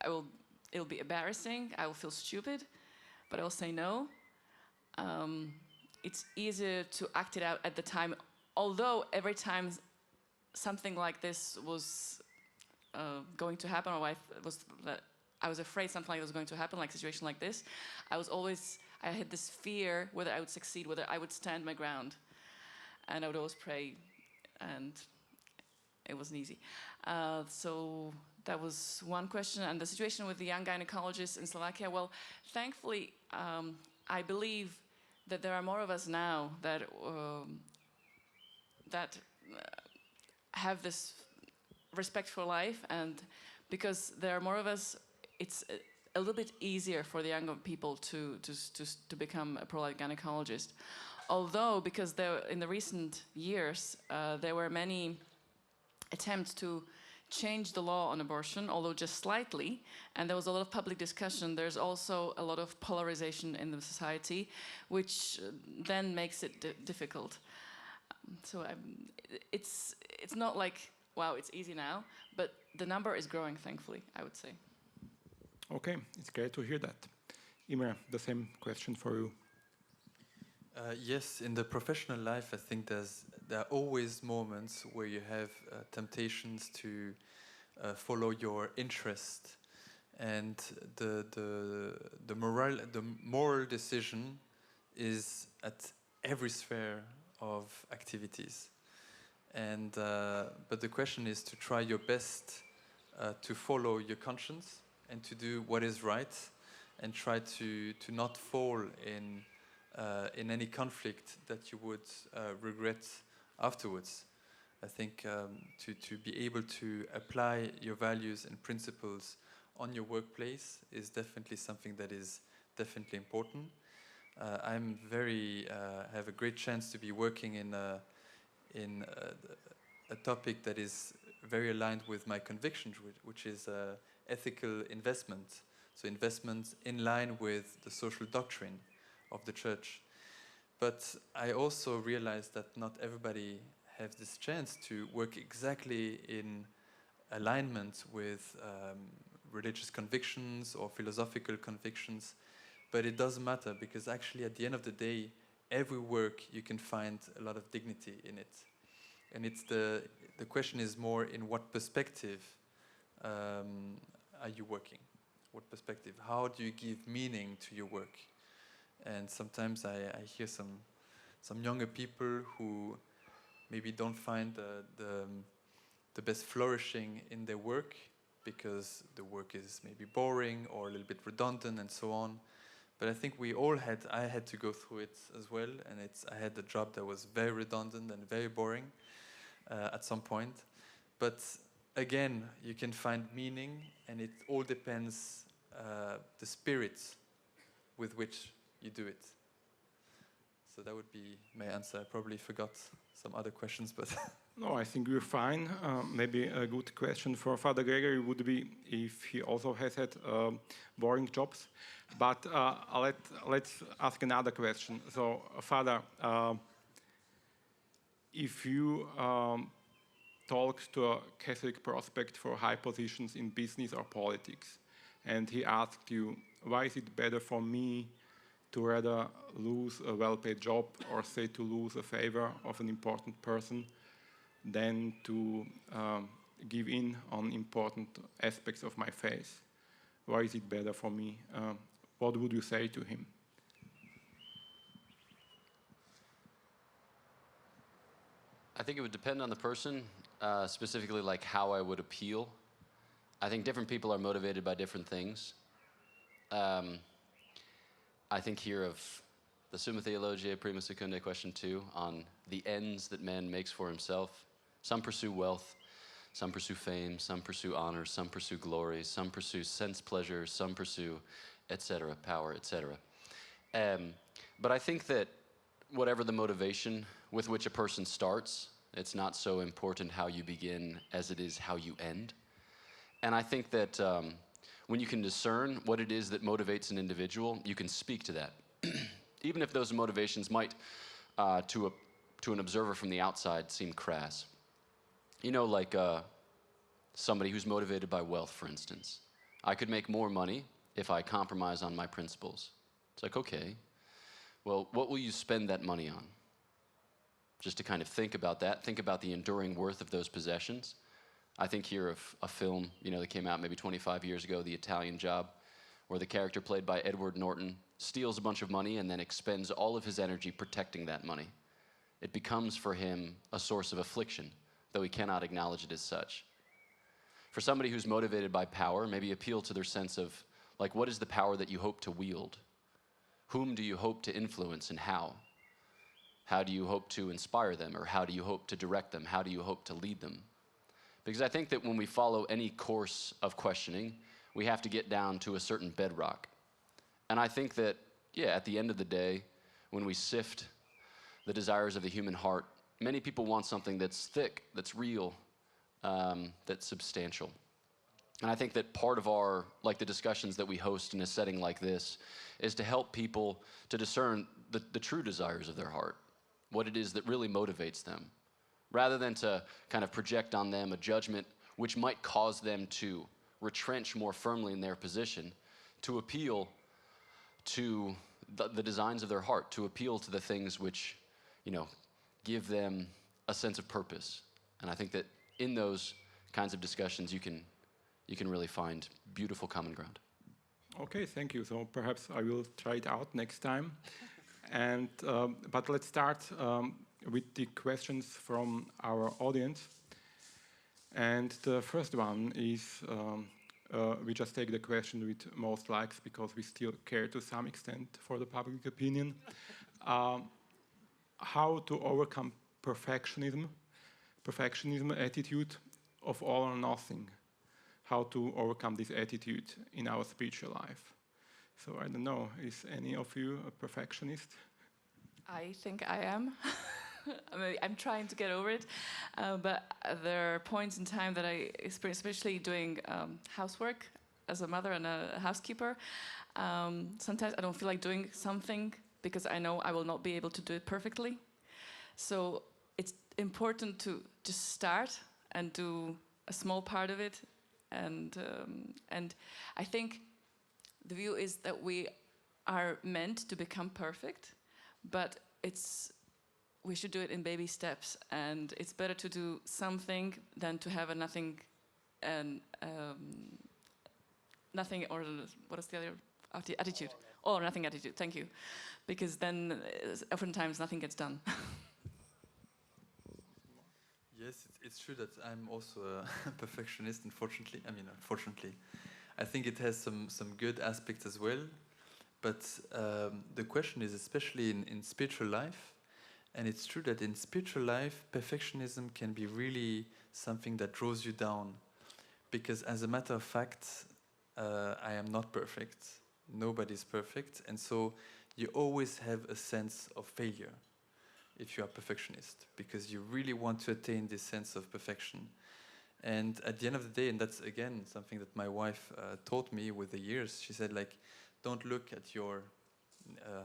it'll be embarrassing, I will feel stupid, but I will say no. It's easier to act it out at the time, although every time something like this was going to happen, or I was afraid something like that was going to happen, like a situation like this, I had this fear whether I would succeed, whether I would stand my ground. And I would always pray, and it wasn't easy. So that was one question. And the situation with the young gynecologists in Slovakia, well, thankfully, I believe that there are more of us now that have this respect for life, and because there are more of us, it's a little bit easier for the younger people to become a pro-life gynecologist. Although, because in the recent years, there were many attempts to change the law on abortion, although just slightly, and there was a lot of public discussion. There's also a lot of polarization in the society, which then makes it difficult. So it's not like, wow, it's easy now, but the number is growing, thankfully, I would say. Okay, it's great to hear that. Imre, the same question for you. Yes, in the professional life, I think there are always moments where you have temptations to follow your interest, and the moral decision is at every sphere of activities. And but the question is to try your best to follow your conscience and to do what is right, and try to not fall in any conflict that you would regret afterwards. I think to be able to apply your values and principles on your workplace is definitely something that is definitely important. I'm have a great chance to be working in a topic that is very aligned with my convictions, which is ethical investment. So investment in line with the social doctrine of the church. But I also realized that not everybody has this chance to work exactly in alignment with religious convictions or philosophical convictions. But it doesn't matter, because actually at the end of the day, every work you can find a lot of dignity in it. And it's the question is more in what perspective are you working? What perspective? How do you give meaning to your work? And sometimes I hear some younger people who maybe don't find the best flourishing in their work because the work is maybe boring or a little bit redundant and so on. But I think I had to go through it as well, and I had a job that was very redundant and very boring at some point. But again, you can find meaning, and it all depends the spirit with which you do it. So that would be my answer. I probably forgot some other questions, but No, I think we're fine. Maybe a good question for Father Gregory would be if he also has had boring jobs. But let's ask another question. So, Father, if you talked to a Catholic prospect for high positions in business or politics, and he asked you, why is it better for me to rather lose a well-paid job or say to lose a favor of an important person than to give in on important aspects of my faith? Why is it better for me? What would you say to him? I think it would depend on the person, specifically like how I would appeal. I think different people are motivated by different things. I think here of the Summa Theologiae Prima Secundae question 2 on the ends that man makes for himself. Some pursue wealth, some pursue fame, some pursue honor, some pursue glory, some pursue sense pleasure, some pursue, etc., power, etc. But I think that whatever the motivation with which a person starts, it's not so important how you begin as it is how you end. And I think that when you can discern what it is that motivates an individual, you can speak to that. Even if those motivations might, to an observer from the outside, seem crass. You know, like somebody who's motivated by wealth, for instance. I could make more money if I compromise on my principles. It's like, okay, well, what will you spend that money on? Just to kind of think about that, think about the enduring worth of those possessions. I think here of a film, that came out maybe 25 years ago, The Italian Job, where the character played by Edward Norton steals a bunch of money and then expends all of his energy protecting that money. It becomes for him a source of affliction, though he cannot acknowledge it as such. For somebody who's motivated by power, maybe appeal to their sense of, like, what is the power that you hope to wield? Whom do you hope to influence and how? How do you hope to inspire them, or how do you hope to direct them? How do you hope to lead them? Because I think that when we follow any course of questioning, we have to get down to a certain bedrock. And I think that, at the end of the day, when we sift the desires of the human heart, many people want something that's thick, that's real, that's substantial. And I think that part of the discussions that we host in a setting like this is to help people to discern the true desires of their heart, what it is that really motivates them, rather than to kind of project on them a judgment which might cause them to retrench more firmly in their position, to appeal to the designs of their heart, to appeal to the things which, give them a sense of purpose. And I think that in those kinds of discussions, you can really find beautiful common ground. Okay, thank you. So perhaps I will try it out next time. And but let's start with the questions from our audience. And the first one is, we just take the question with most likes because we still care to some extent for the public opinion. How to overcome perfectionism attitude of all or nothing. How to overcome this attitude in our spiritual life. So I don't know, is any of you a perfectionist? I think I am. I mean, I'm trying to get over it, but there are points in time that I experience, especially doing housework as a mother and a housekeeper. Sometimes I don't feel like doing something because I know I will not be able to do it perfectly. So it's important to just start and do a small part of it. And I think the view is that we are meant to become perfect, but we should do it in baby steps, and it's better to do something than to have a nothing, and nothing, or what is the other attitude? All or nothing attitude. Thank you, because then oftentimes nothing gets done. Yes, it's true that I'm also a perfectionist, unfortunately. Unfortunately. I think it has some good aspects as well. But the question is especially in spiritual life. And it's true that in spiritual life, perfectionism can be really something that draws you down. Because as a matter of fact, I am not perfect. Nobody's perfect. And so you always have a sense of failure if you are a perfectionist, because you really want to attain this sense of perfection. And at the end of the day, and that's again something that my wife taught me with the years, she said, like, don't look at your,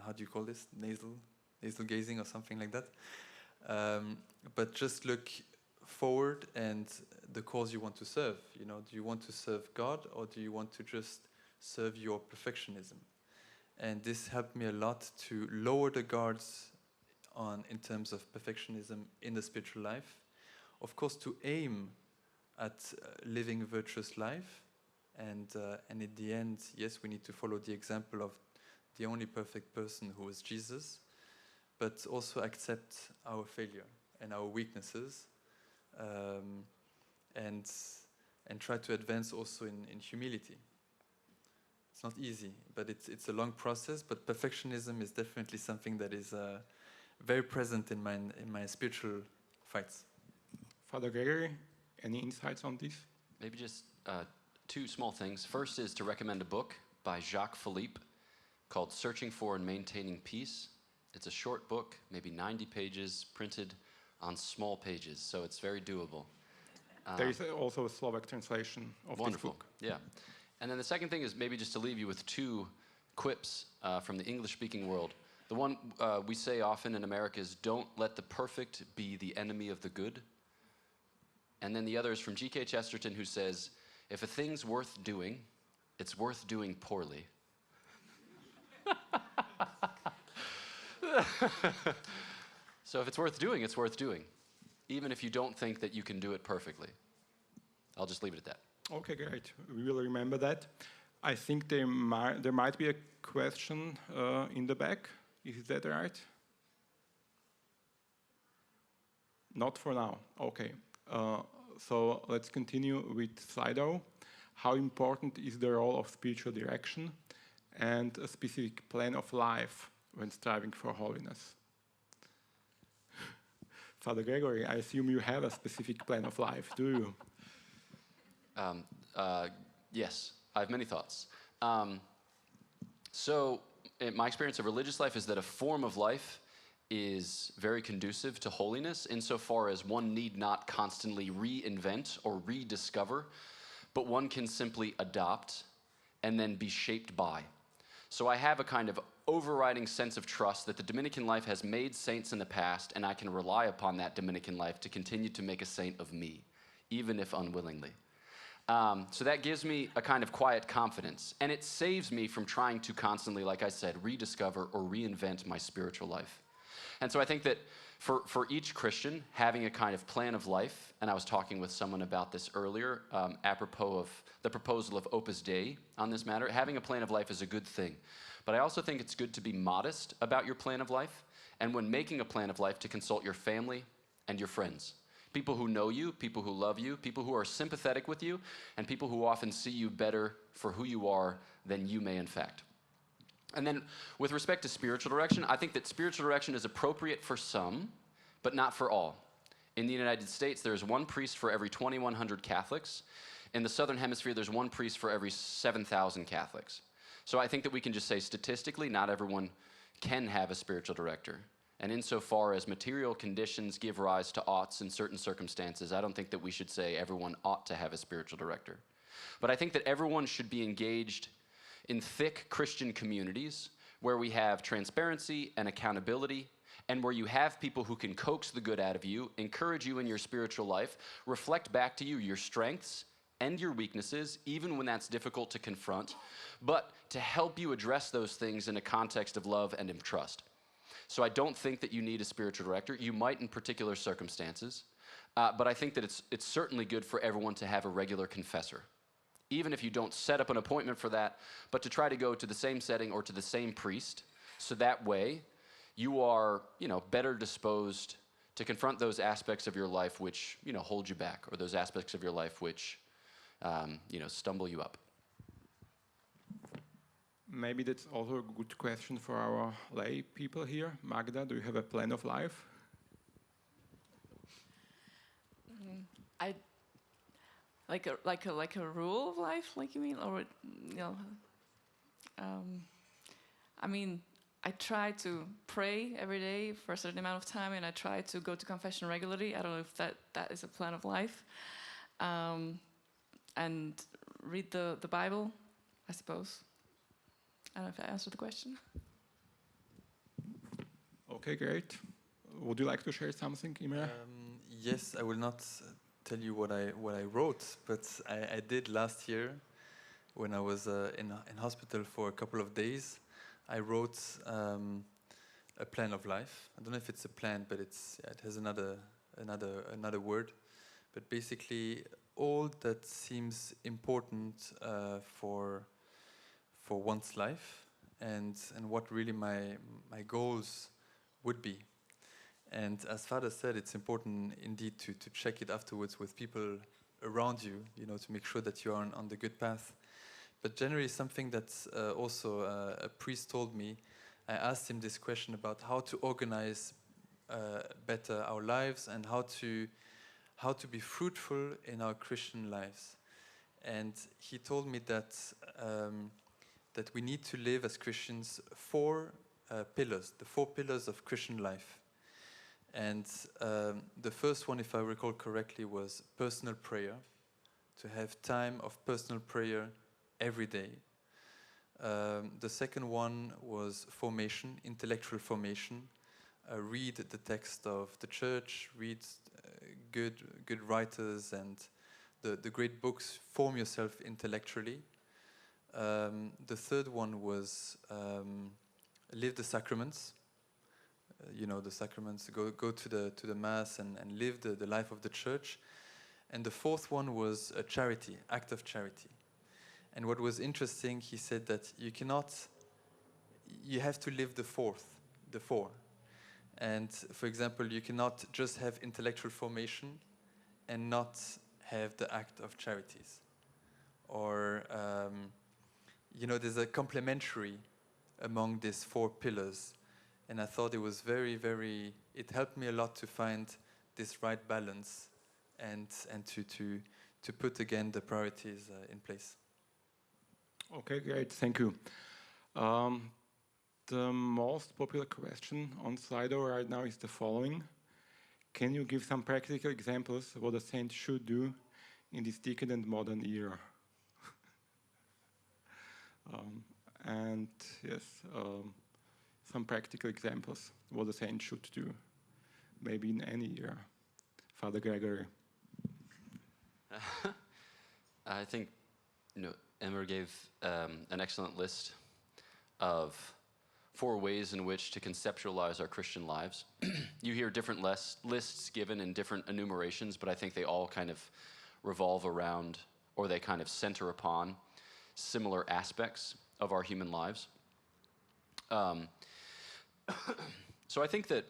how do you call this, nasal gazing or something like that, but just look forward and the cause you want to serve. You know, do you want to serve God, or do you want to just serve your perfectionism? And this helped me a lot to lower the guards in terms of perfectionism in the spiritual life. Of course, to aim at living a virtuous life, and in the end, yes, we need to follow the example of the only perfect person, who is Jesus, but also accept our failure and our weaknesses, and try to advance also in humility. It's not easy, but it's a long process. But perfectionism is definitely something that is very present in my spiritual fights. Father Gregory, any insights on this? Maybe just two small things. First is to recommend a book by Jacques Philippe called Searching for and Maintaining Peace. It's a short book, maybe 90 pages, printed on small pages, so it's very doable. There is also a Slovak translation of wonderful. This book. Yeah. And then the second thing is maybe just to leave you with two quips from the English-speaking world. The one we say often in America is, don't let the perfect be the enemy of the good. And then the other is from G.K. Chesterton, who says, if a thing's worth doing, it's worth doing poorly. So if it's worth doing, it's worth doing, even if you don't think that you can do it perfectly. I'll just leave it at that. Okay, great. We will remember that. I think there might be a question in the back. Is that right? Not for now. Okay. So let's continue with Slido. How important is the role of spiritual direction and a specific plan of life when striving for holiness? Father Gregory, I assume you have a specific plan of life, do you? Yes, I have many thoughts. So my experience of religious life is that a form of life is very conducive to holiness insofar as one need not constantly reinvent or rediscover, but one can simply adopt and then be shaped by. So I have a kind of overriding sense of trust that the Dominican life has made saints in the past, and I can rely upon that Dominican life to continue to make a saint of me, even if unwillingly. So that gives me a kind of quiet confidence, and it saves me from trying to constantly, like I said, rediscover or reinvent my spiritual life. And so I think that for each Christian, having a kind of plan of life, and I was talking with someone about this earlier, apropos of the proposal of Opus Dei on this matter, having a plan of life is a good thing. But I also think it's good to be modest about your plan of life, and when making a plan of life, to consult your family and your friends. People who know you, people who love you, people who are sympathetic with you, and people who often see you better for who you are than you may in fact. And then with respect to spiritual direction, I think that spiritual direction is appropriate for some, but not for all. In the United States, there's one priest for every 2,100 Catholics. In the Southern Hemisphere, there's one priest for every 7,000 Catholics. So I think that we can just say statistically, not everyone can have a spiritual director. And insofar as material conditions give rise to oughts in certain circumstances, I don't think that we should say everyone ought to have a spiritual director. But I think that everyone should be engaged in thick Christian communities where we have transparency and accountability, and where you have people who can coax the good out of you, encourage you in your spiritual life, reflect back to you your strengths and your weaknesses, even when that's difficult to confront, but to help you address those things in a context of love and in trust. So I don't think that you need a spiritual director. You might in particular circumstances, but I think that it's certainly good for everyone to have a regular confessor, even if you don't set up an appointment for that, but to try to go to the same setting or to the same priest, so that way you are, better disposed to confront those aspects of your life which, hold you back, or those aspects of your life which, stumble you up. Maybe that's also a good question for our lay people here. Magda, do you have a plan of life? I like a rule of life, like you mean, or I mean, I try to pray every day for a certain amount of time, and I try to go to confession regularly. I don't know if that is a plan of life, and read the Bible, I suppose. I don't know if I answered the question. Okay, great. Would you like to share something, Imre? Yes, I will not tell you what I wrote, but I did last year when I was in hospital for a couple of days. I wrote a plan of life. I don't know if it's a plan, but it has another word. But basically, all that seems important for one's life, and what really my goals would be. And as Father said, it's important indeed to check it afterwards with people around you, to make sure that you're on the good path. But generally, something that also a priest told me, I asked him this question about how to organize better our lives and how to be fruitful in our Christian lives. And he told me that we need to live as Christians four pillars, the four pillars of Christian life. And the first one, if I recall correctly, was personal prayer, to have time of personal prayer every day. The second one was formation, intellectual formation. Read the text of the church, read good writers and the great books, form yourself intellectually. The third one was live the sacraments. The sacraments, go to the Mass and live the life of the church. And the fourth one was a charity, act of charity. And what was interesting, he said that you have to live the four. And for example, you cannot just have intellectual formation and not have the act of charities. Or, there's a complementary among these four pillars. And I thought it was it helped me a lot to find this right balance and to put again the priorities in place. Okay, great, thank you. The most popular question on Slido right now is the following. Can you give some practical examples of what a saint should do in this decadent modern era? And yes, some practical examples what a saint should do, maybe in any era. Father Gregory. I think, Imre gave an excellent list of 4 ways in which to conceptualize our Christian lives. You hear different lists given in different enumerations, but I think they all kind of revolve around, or they kind of center upon, similar aspects of our human lives. So I think that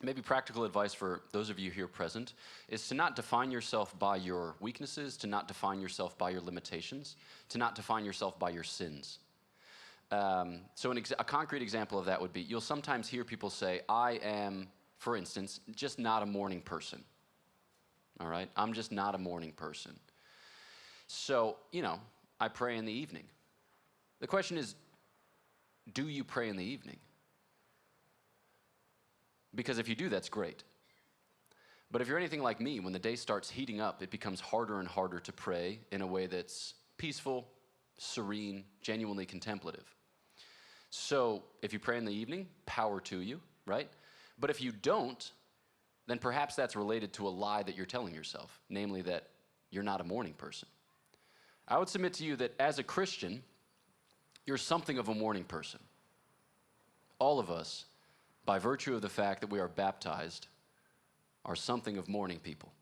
maybe practical advice for those of you here present is to not define yourself by your weaknesses, to not define yourself by your limitations, to not define yourself by your sins. So a concrete example of that would be, you'll sometimes hear people say, I am, for instance, just not a morning person. All right? I'm just not a morning person. So, I pray in the evening. The question is, do you pray in the evening? Because if you do, that's great. But if you're anything like me, when the day starts heating up, it becomes harder and harder to pray in a way that's peaceful, serene, genuinely contemplative. So if you pray in the evening, power to you, right? But if you don't, then perhaps that's related to a lie that you're telling yourself, namely that you're not a morning person. I would submit to you that as a Christian, you're something of a morning person. All of us, by virtue of the fact that we are baptized, are something of morning people.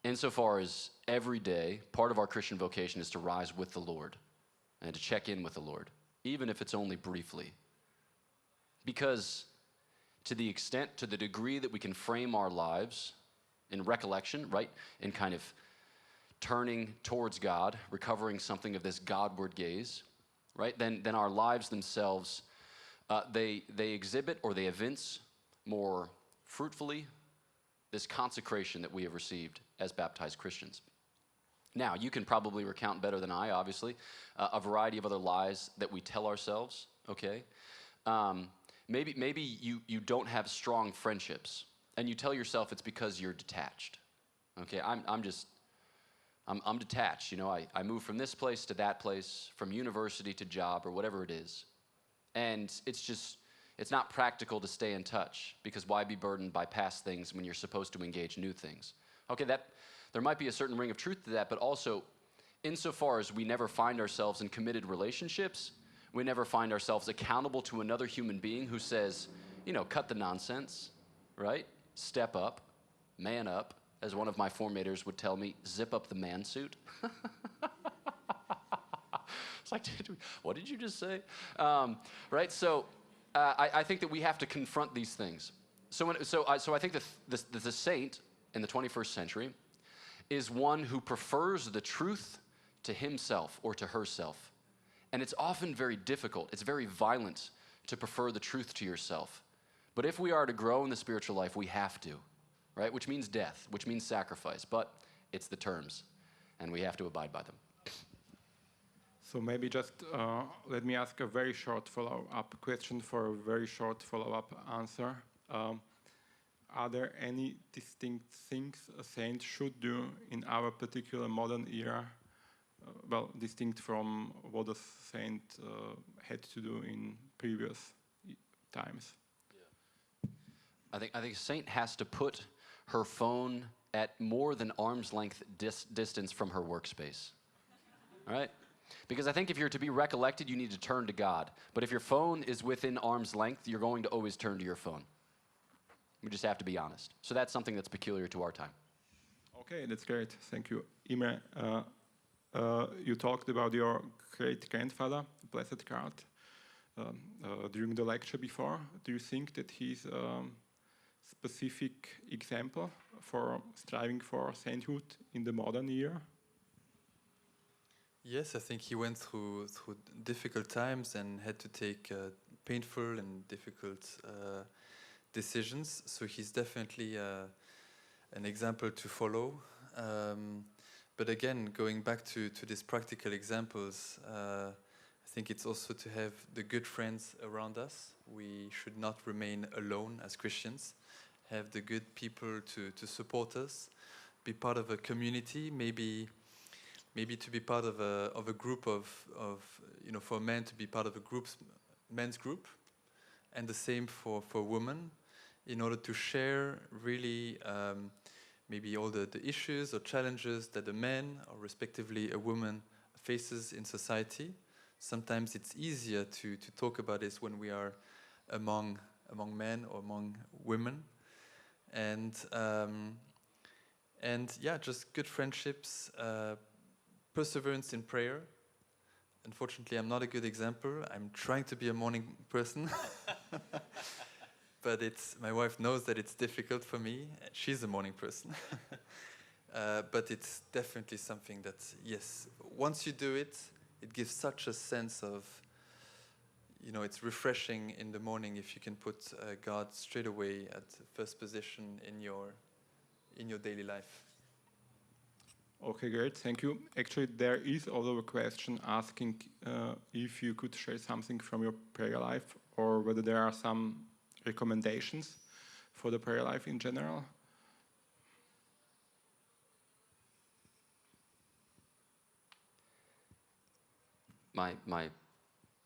Insofar as every day, part of our Christian vocation is to rise with the Lord and to check in with the Lord, even if it's only briefly. Because to the degree that we can frame our lives in recollection, right, in kind of turning towards God, recovering something of this Godward gaze, right, then our lives themselves, they exhibit or they evince more fruitfully this consecration that we have received as baptized Christians. Now, you can probably recount better than I, obviously, a variety of other lies that we tell ourselves, okay? Maybe you don't have strong friendships, and you tell yourself it's because you're detached, okay? I'm detached, I move from this place to that place, from university to job, or whatever it is. And it's not practical to stay in touch, because why be burdened by past things when you're supposed to engage new things? Okay, there might be a certain ring of truth to that, but also, insofar as we never find ourselves in committed relationships, we never find ourselves accountable to another human being who says, cut the nonsense, right? Step up, man up, as one of my formators would tell me, zip up the man suit. It's like, what did you just say? Right? So I think that we have to confront these things. So I think the saint in the 21st century is one who prefers the truth to himself or to herself. And it's often very difficult. It's very violent to prefer the truth to yourself. But if we are to grow in the spiritual life, we have to, right? Which means death, which means sacrifice. But it's the terms, and we have to abide by them. So maybe just let me ask a very short follow-up question for a very short follow-up answer. Are there any distinct things a saint should do in our particular modern era, distinct from what a saint had to do in previous times? Yeah. I think a saint has to put her phone at more than arm's length distance from her workspace, right? Because I think if you're to be recollected, you need to turn to God. But if your phone is within arm's length, you're going to always turn to your phone. We just have to be honest. So that's something that's peculiar to our time. Okay, that's great. Thank you. Imre, you talked about your great-grandfather, Blessed Card, during the lecture before. Do you think that he's a specific example for striving for sainthood in the modern era? Yes, I think he went through difficult times and had to take painful and difficult decisions. So he's definitely an example to follow. But again, going back to these practical examples, I think it's also to have the good friends around us. We should not remain alone as Christians. Have the good people to support us. Be part of a community, maybe to be part of a group of for men to be part of a men's group, and the same for women, in order to share really maybe all the issues or challenges that a man or respectively a woman faces in society, sometimes it's easier to talk about this when we are among men or among women. And yeah, just good friendships, perseverance in prayer. Unfortunately, I'm not a good example. I'm trying to be a morning person. But my wife knows that it's difficult for me. She's a morning person. But it's definitely something that, yes, once you do it, it gives such a sense of, it's refreshing in the morning if you can put God straight away at first position in your daily life. Okay, great, thank you. Actually, there is also a question asking if you could share something from your prayer life, or whether there are some recommendations for the prayer life in general. My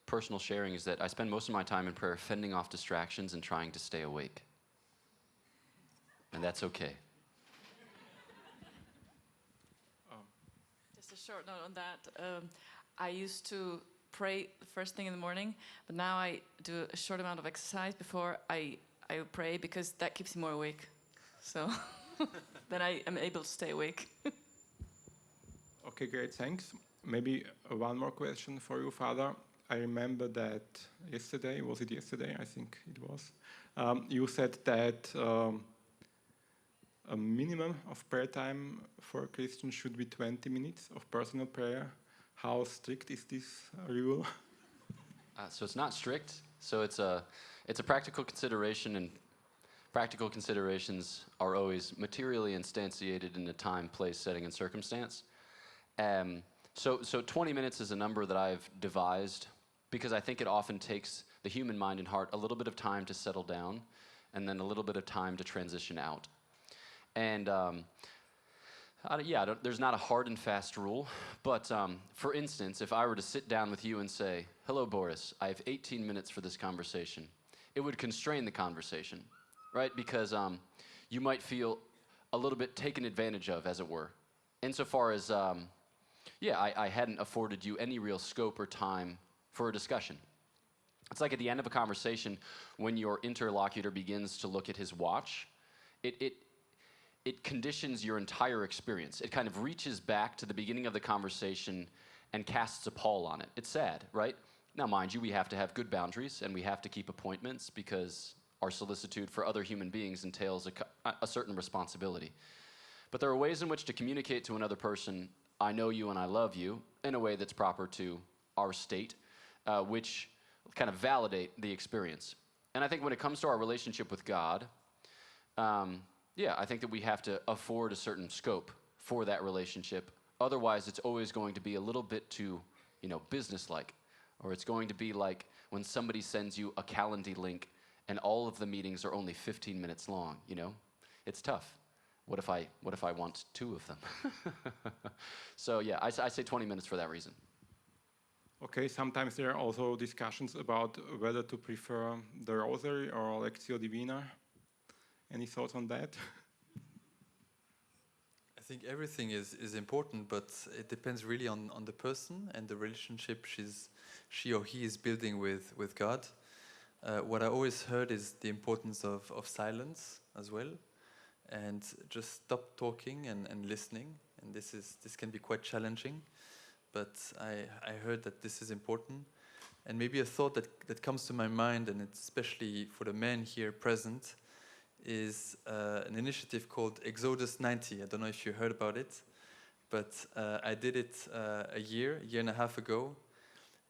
personal sharing is that I spend most of my time in prayer fending off distractions and trying to stay awake. And that's okay. Just a short note on that. I used to pray the first thing in the morning, but now I do a short amount of exercise before I pray, because that keeps me more awake. So then I am able to stay awake. Okay, great, thanks. Maybe one more question for you, Father. I remember that yesterday, was it yesterday? I think it was. You said that a minimum of prayer time for a Christian should be 20 minutes of personal prayer. How strict is this rule? So it's not strict. So it's a practical consideration, and practical considerations are always materially instantiated in a time, place, setting, and circumstance. So 20 minutes is a number that I've devised because I think it often takes the human mind and heart a little bit of time to settle down, and then a little bit of time to transition out. And there's not a hard and fast rule, but for instance, if I were to sit down with you and say, "Hello, Boris, I have 18 minutes for this conversation," it would constrain the conversation, right? Because you might feel a little bit taken advantage of, as it were, insofar as, I hadn't afforded you any real scope or time for a discussion. It's like at the end of a conversation, when your interlocutor begins to look at his watch, it conditions your entire experience. It kind of reaches back to the beginning of the conversation and casts a pall on it. It's sad, right? Now, mind you, we have to have good boundaries, and we have to keep appointments because our solicitude for other human beings entails a certain responsibility. But there are ways in which to communicate to another person, "I know you and I love you," in a way that's proper to our state, which kind of validate the experience. And I think when it comes to our relationship with God, I think that we have to afford a certain scope for that relationship. Otherwise, it's always going to be a little bit too, businesslike. Or it's going to be like when somebody sends you a Calendly link and all of the meetings are only 15 minutes long, It's tough. What if I want 2 of them? So yeah, I say 20 minutes for that reason. Okay, sometimes there are also discussions about whether to prefer the Rosary or Lectio Divina. Any thoughts on that? I think everything is important, but it depends really on the person and the relationship she or he is building with God. What I always heard is the importance of silence as well, and just stop talking and listening. And this can be quite challenging, but I heard that this is important. And maybe a thought that comes to my mind, and it's especially for the men here present, is an initiative called Exodus 90. I don't know if you heard about it, but I did it a year and a half ago,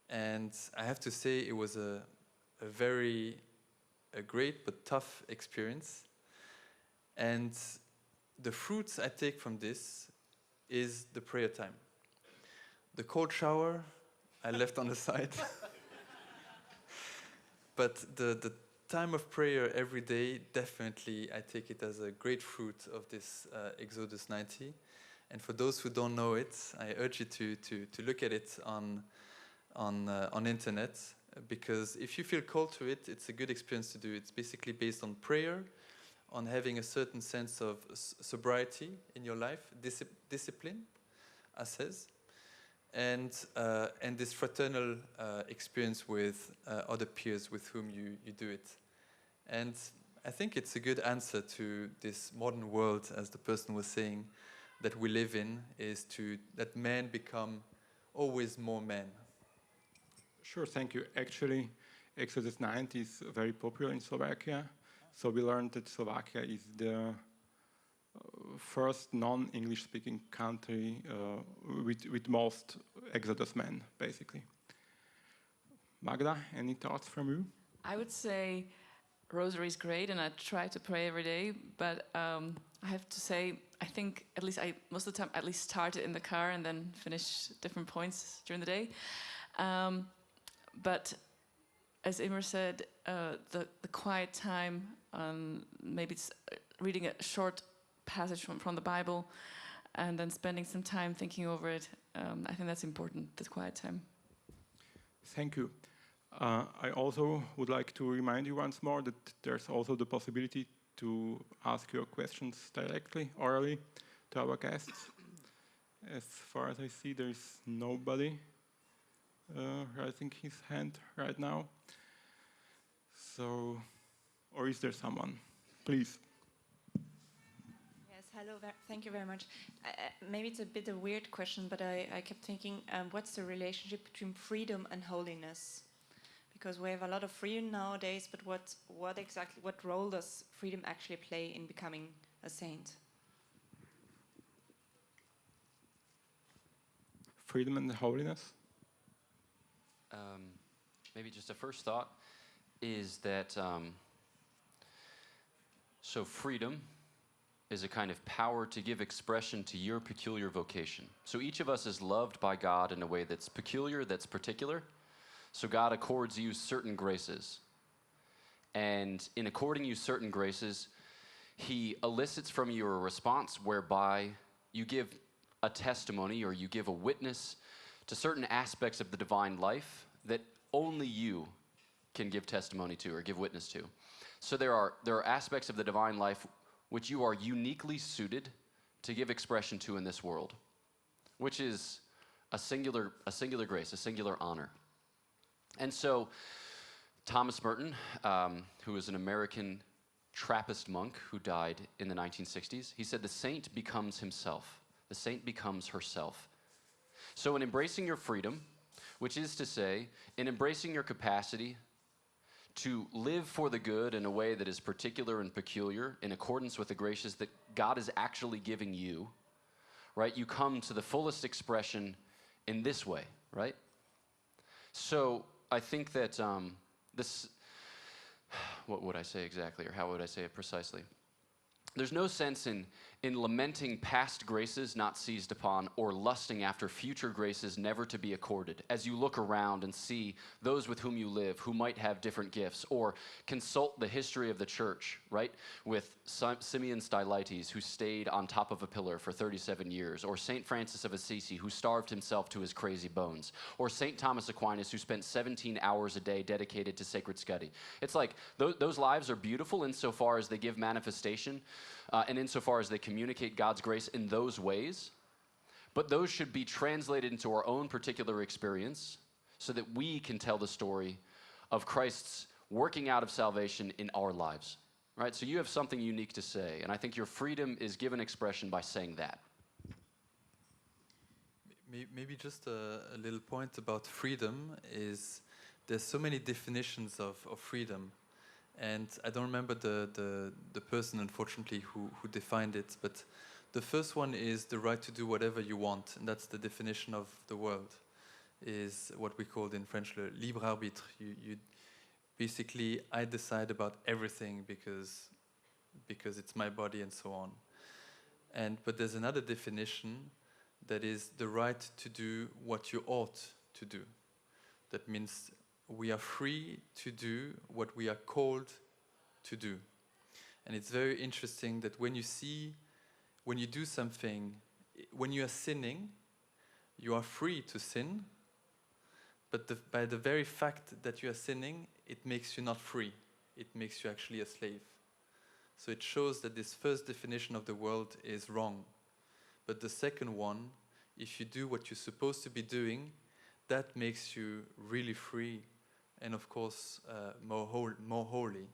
and I have to say it was a very great but tough experience. And the fruits I take from this is the prayer time. The cold shower I left on the side, but the time of prayer every day, definitely I take it as a great fruit of this Exodus 90. And for those who don't know it, I urge you to look at it on internet, because if you feel called to it, it's a good experience to do. It's basically based on prayer, on having a certain sense of sobriety in your life, discipline, as says. and this fraternal experience with other peers with whom you do it. And I think it's a good answer to this modern world, as the person was saying, that we live in, is that men become always more men. Sure, thank you. Actually, Exodus 90 is very popular in Slovakia. So we learned that Slovakia is the first non-English speaking country with most Exodus men, basically. Magda, any thoughts from you? I would say rosary is great, and I try to pray every day. But I have to say, I think at least most of the time at least start it in the car and then finish different points during the day. But as Imre said, the quiet time, maybe it's reading a short passage from the Bible, and then spending some time thinking over it. I think that's important, this quiet time. Thank you. I also would like to remind you once more that there's also the possibility to ask your questions directly, orally, to our guests. As far as I see, there's nobody raising his hand right now. So, or is there someone? Please. Yes, hello, thank you very much. Maybe it's a bit a weird question, but I kept thinking, what's the relationship between freedom and holiness? Because we have a lot of freedom nowadays, but what role does freedom actually play in becoming a saint? Freedom and holiness? Maybe just a first thought is that so freedom is a kind of power to give expression to your peculiar vocation. So each of us is loved by God in a way that's peculiar, that's particular. So God accords you certain graces. And in according you certain graces, he elicits from you a response whereby you give a testimony or you give a witness to certain aspects of the divine life that only you can give testimony to or give witness to. So there are aspects of the divine life which you are uniquely suited to give expression to in this world, which is a singular grace, a singular honor. And so Thomas Merton, who was an American Trappist monk who died in the 1960s, he said the saint becomes himself. The saint becomes herself. So in embracing your freedom, which is to say, in embracing your capacity to live for the good in a way that is particular and peculiar in accordance with the graces that God is actually giving you, right? You come to the fullest expression in this way, right? So I think that what would I say exactly, or how would I say it precisely? There's no sense in lamenting past graces not seized upon or lusting after future graces never to be accorded. As you look around and see those with whom you live who might have different gifts, or consult the history of the church, right? With Simeon Stylites, who stayed on top of a pillar for 37 years, or St. Francis of Assisi, who starved himself to his crazy bones, or St. Thomas Aquinas, who spent 17 hours a day dedicated to sacred study. It's like those lives are beautiful insofar as they give manifestation and insofar as they communicate God's grace in those ways, but those should be translated into our own particular experience so that we can tell the story of Christ's working out of salvation in our lives, right? So you have something unique to say, and I think your freedom is given expression by saying that. Maybe just a little point about freedom is there's so many definitions of freedom. And I don't remember the person, unfortunately, who defined it. But the first one is the right to do whatever you want. And that's the definition of the world, is what we called in French le libre arbitre. You basically, I decide about everything because it's my body and so on. But there's another definition that is the right to do what you ought to do. That means we are free to do what we are called to do. And it's very interesting that when you do something, when you are sinning, you are free to sin, but by the very fact that you are sinning, it makes you not free. It makes you actually a slave. So it shows that this first definition of the world is wrong. But the second one if you do what you're supposed to be doing, that makes you really free, and of course more holy.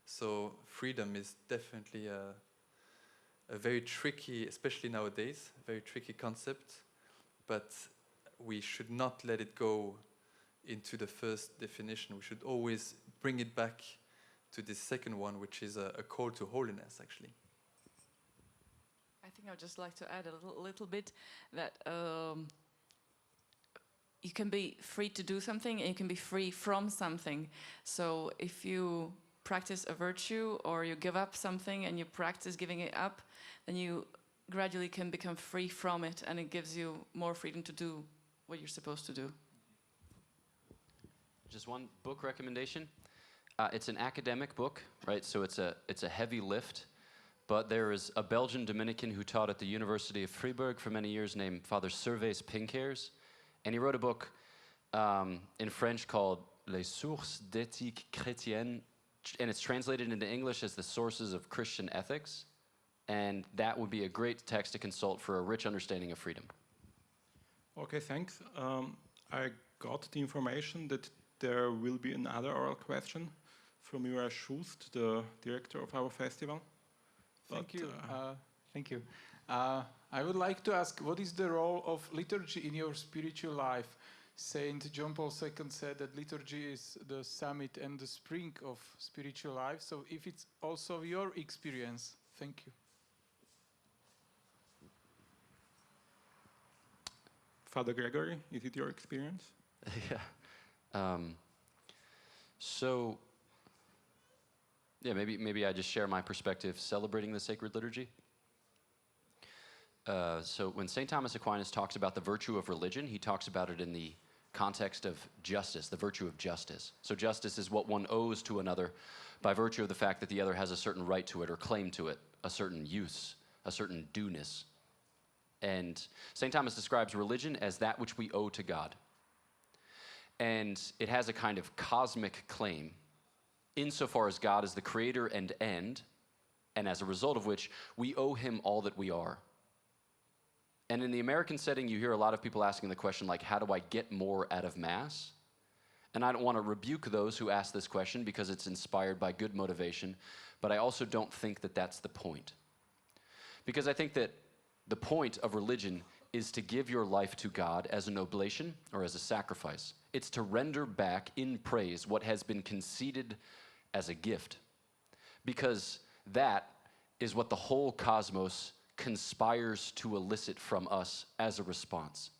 So freedom is definitely a very tricky, especially nowadays, very tricky concept, but we should not let it go into the first definition. We should always bring it back to this second one, which is a call to holiness, actually. I think I would just like to add a little bit that you can be free to do something and you can be free from something. So if you practice a virtue or you give up something and you practice giving it up, then you gradually can become free from it, and it gives you more freedom to do what you're supposed to do. Just one book recommendation. It's an academic book, right? So it's a heavy lift. But there is a Belgian Dominican who taught at the University of Freiburg for many years named Father Servais Pinkers. And he wrote a book in French called Les Sources d'éthique chrétienne. And it's translated into English as The Sources of Christian Ethics. And that would be a great text to consult for a rich understanding of freedom. Okay, thanks. I got the information that there will be another oral question from Imre, the director of our festival. Thank you. Thank you. I would like to ask, what is the role of liturgy in your spiritual life? Saint John Paul II said that liturgy is the summit and the spring of spiritual life. So if it's also your experience, thank you. Father Gregory, is it your experience? Yeah. So, yeah, maybe I just share my perspective celebrating the sacred liturgy. So when St. Thomas Aquinas talks about the virtue of religion, he talks about it in the context of justice, the virtue of justice. So justice is what one owes to another by virtue of the fact that the other has a certain right to it or claim to it, a certain use, a certain due-ness. And St. Thomas describes religion as that which we owe to God. And it has a kind of cosmic claim, insofar as God is the creator and end, and as a result of which we owe him all that we are. And in the American setting, you hear a lot of people asking the question, like, how do I get more out of Mass? And I don't want to rebuke those who ask this question because it's inspired by good motivation, but I also don't think that that's the point. Because I think that the point of religion is to give your life to God as an oblation or as a sacrifice. It's to render back in praise what has been conceded as a gift. Because that is what the whole cosmos conspires to elicit from us as a response.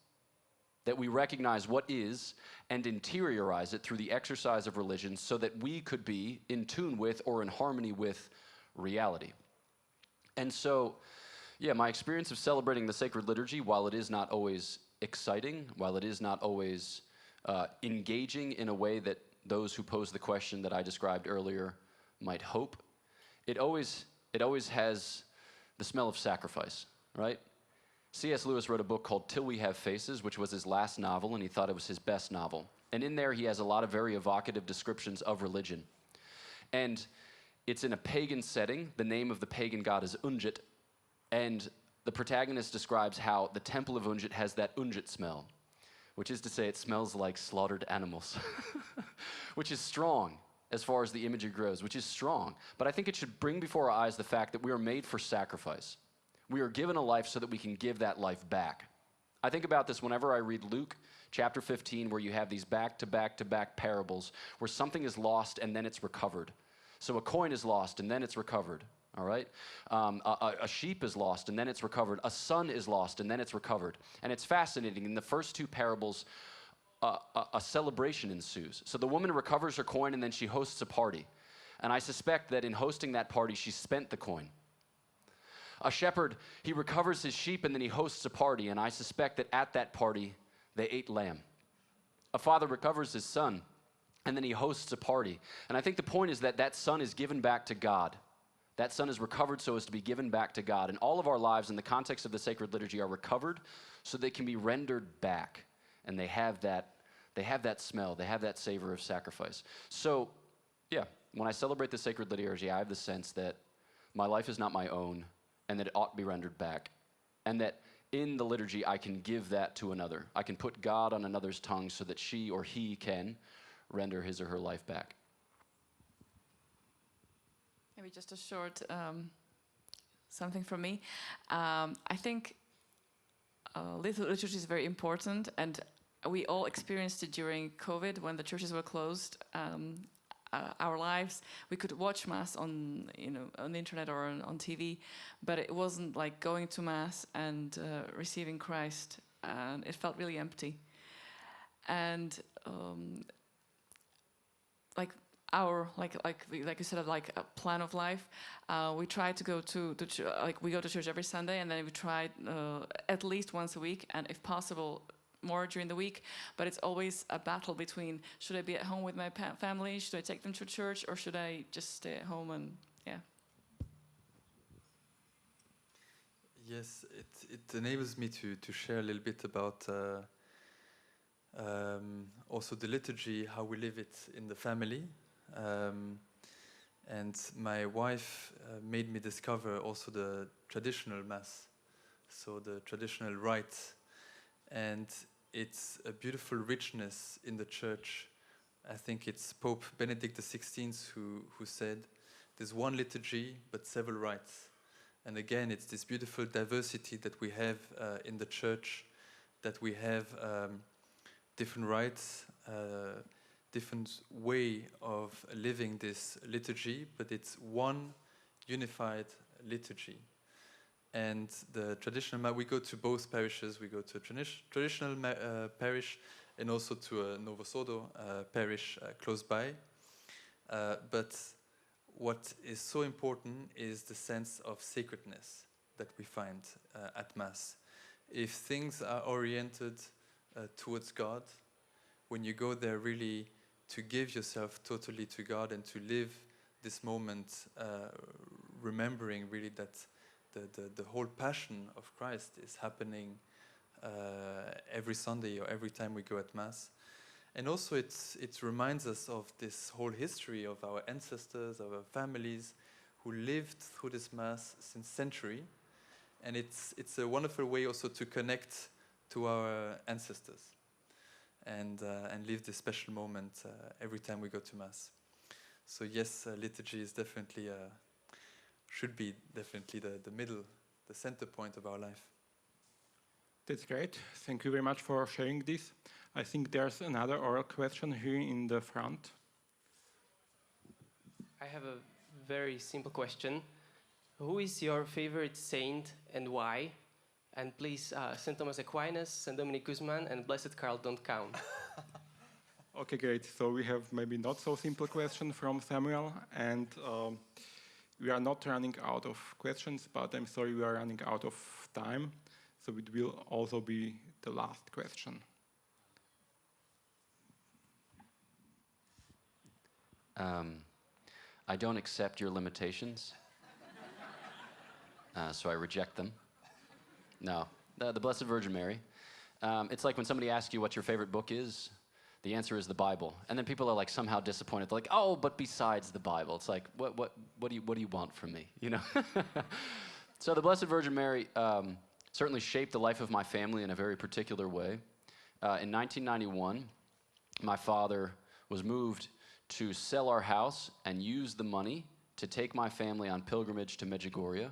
That we recognize what is and interiorize it through the exercise of religion so that we could be in tune with or in harmony with reality. And so, yeah, my experience of celebrating the sacred liturgy, while it is not always exciting, while it is not always engaging in a way that those who pose the question that I described earlier might hope, it always has the smell of sacrifice, right? C.S. Lewis wrote a book called Till We Have Faces, which was his last novel, and he thought it was his best novel. And in there, he has a lot of very evocative descriptions of religion. And it's in a pagan setting. The name of the pagan god is Ungit. And the protagonist describes how the temple of Ungit has that Ungit smell, which is to say it smells like slaughtered animals, which is strong as far as the imagery grows, which is strong. But I think it should bring before our eyes the fact that we are made for sacrifice. We are given a life so that we can give that life back. I think about this whenever I read Luke chapter 15, where you have these back-to-back-to-back parables where something is lost and then it's recovered. So a coin is lost and then it's recovered, all right? A sheep is lost and then it's recovered. A son is lost and then it's recovered. And it's fascinating. In the first two parables, a celebration ensues. So the woman recovers her coin and then she hosts a party. And I suspect that in hosting that party, she spent the coin. A shepherd, he recovers his sheep and then he hosts a party. And I suspect that at that party, they ate lamb. A father recovers his son and then he hosts a party. And I think the point is that that son is given back to God. That son is recovered so as to be given back to God. And all of our lives in the context of the sacred liturgy are recovered so they can be rendered back. And they have that smell, they have that savor of sacrifice. So, yeah, when I celebrate the sacred liturgy, I have the sense that my life is not my own and that it ought to be rendered back. And that in the liturgy, I can give that to another. I can put God on another's tongue so that she or he can render his or her life back. Maybe just a short something from me. I think liturgy is very important, and we all experienced it during COVID when the churches were closed. Our lives, we could watch Mass on the internet or on TV, but it wasn't like going to Mass and receiving Christ, and it felt really empty. And like you said, like a plan of life. We try to go to we go to church every Sunday, and then we try at least once a week, and if possible, more during the week. But it's always a battle between: should I be at home with my family? Should I take them to church, or should I just stay at home? And yeah. Yes, it enables me to share a little bit about also the liturgy, how we live it in the family. And my wife made me discover also the traditional Mass, so the traditional rite. And it's a beautiful richness in the church. I think it's Pope Benedict XVI who said, there's one liturgy, but several rites. And again, it's this beautiful diversity that we have in the church, that we have different rites, different way of living this liturgy, but it's one unified liturgy. And the traditional, we go to both parishes. We go to a traditional parish and also to a Novo Sodo parish close by. But what is so important is the sense of sacredness that we find at Mass. If things are oriented towards God, when you go there really to give yourself totally to God and to live this moment, remembering really that the whole passion of Christ is happening every Sunday or every time we go at Mass. And also it reminds us of this whole history of our ancestors, of our families who lived through this Mass since century. And it's a wonderful way also to connect to our ancestors and live this special moment every time we go to Mass. So yes, liturgy is definitely should be definitely the middle, the center point of our life. That's great. Thank you very much for sharing this. I think there's another oral question here in the front. I have a very simple question. Who is your favorite saint and why? And please, St. Thomas Aquinas, St. Dominic Guzman, and Blessed Carl don't count. Okay, great. So we have maybe not so simple question from Samuel, and we are not running out of questions, but I'm sorry we are running out of time. So it will also be the last question. I don't accept your limitations, so I reject them. No, the Blessed Virgin Mary. It's like when somebody asks you what your favorite book is, the answer is the Bible. And then people are like somehow disappointed. They're like, oh, but besides the Bible. It's like, what do you want from me? You know? So the Blessed Virgin Mary certainly shaped the life of my family in a very particular way. In 1991, my father was moved to sell our house and use the money to take my family on pilgrimage to Medjugorje.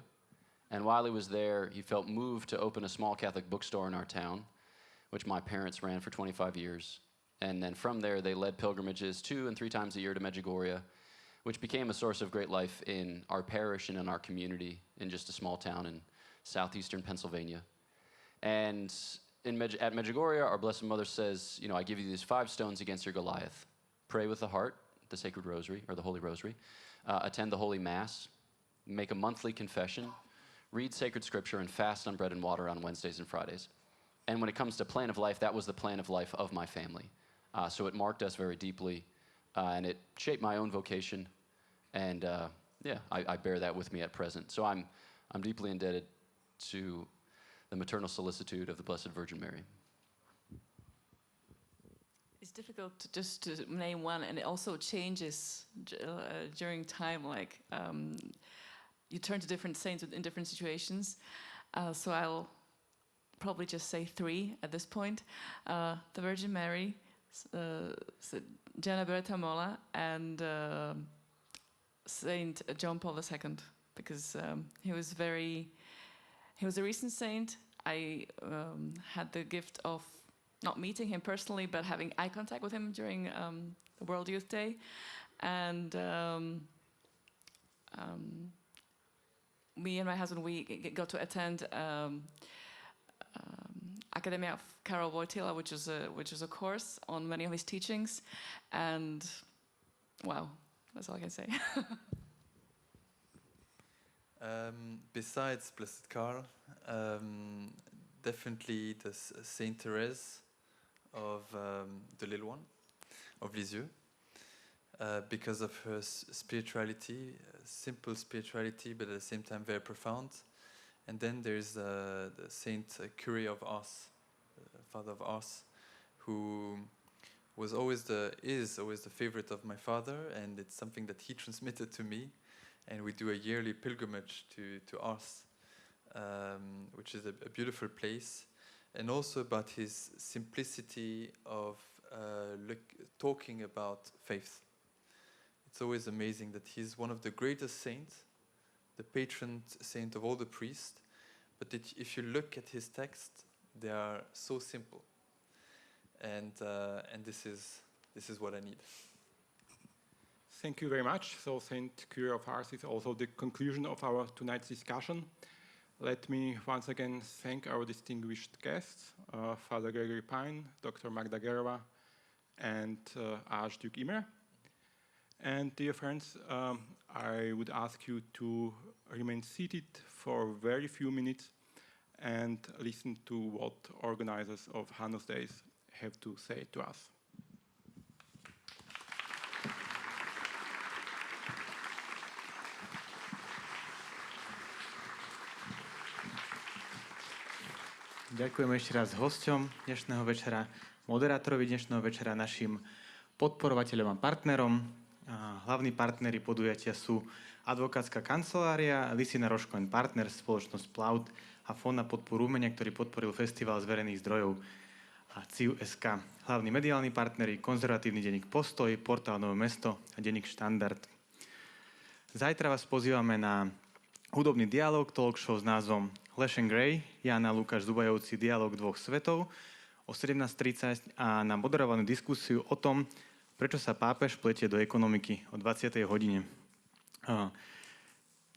And while he was there, he felt moved to open a small Catholic bookstore in our town, which my parents ran for 25 years. And then from there, they led pilgrimages 2 and 3 times a year to Medjugorje, which became a source of great life in our parish and in our community in just a small town in southeastern Pennsylvania. And at Medjugorje, our Blessed Mother says, I give you these 5 stones against your Goliath. Pray with the heart, the Sacred Rosary, or the Holy Rosary. Attend the Holy Mass. Make a monthly confession. Read sacred scripture and fast on bread and water on Wednesdays and Fridays. And when it comes to plan of life, that was the plan of life of my family. So it marked us very deeply, and it shaped my own vocation. And I bear that with me at present. So I'm deeply indebted to the maternal solicitude of the Blessed Virgin Mary. It's difficult to name one, and it also changes during time. Like you turn to different saints in different situations. So probably just say three at this point. The Virgin Mary, Gianna Berta Molla, and Saint John Paul II, because he was a recent saint. I had the gift of not meeting him personally, but having eye contact with him during the World Youth Day. And me and my husband, we got to attend Academia of Karol Wojtyla, which is a course on many of his teachings. And wow, that's all I can say. Besides Blessed Karl, definitely the Saint Therese of the Little One, of Lisieux, because of her spirituality, simple spirituality, but at the same time very profound. And then there's the Saint Curie of Ars, Father of Ars, who is always the favorite of my father, and it's something that he transmitted to me. And we do a yearly pilgrimage to Ars, which is a beautiful place, and also about his simplicity of talking about faith. It's always amazing that he's one of the greatest saints, the patron saint of all the priests, but if you look at his texts, they are so simple, and this is what I need. Thank you very much. So Saint Curie of Ars is also the conclusion of our tonight's discussion. Let me once again thank our distinguished guests, Father Gregory Pine, Dr. Magda Gerová, and Archduke Imre. And dear friends, I would ask you to remain seated for a very few minutes and listen to what organizers of Hanus Days have to say to us. Ďakujem ešte raz hosťom dnešného večera, moderátorovi dnešného večera, našim podporovateľom a partnerom. Hlavní partneri podujatia sú advokátska kancelária, Lisina Rožko & Partners, spoločnosť Plaut a Fond na podporu umenia, ktorý podporil festival z verejných zdrojov a CIU.sk. Hlavní mediálni partneri, konzervatívny denník Postoj, portál Nové mesto a denník Štandard. Zajtra vás pozývame na hudobný dialog, talk show s názvom Lash and Grey, Jana Lukáš Zubajovci, dialog dvoch svetov o 17:30 a na moderovanú diskusiu o tom, prečo sa pápež pletie do ekonomiky o 20. hodine.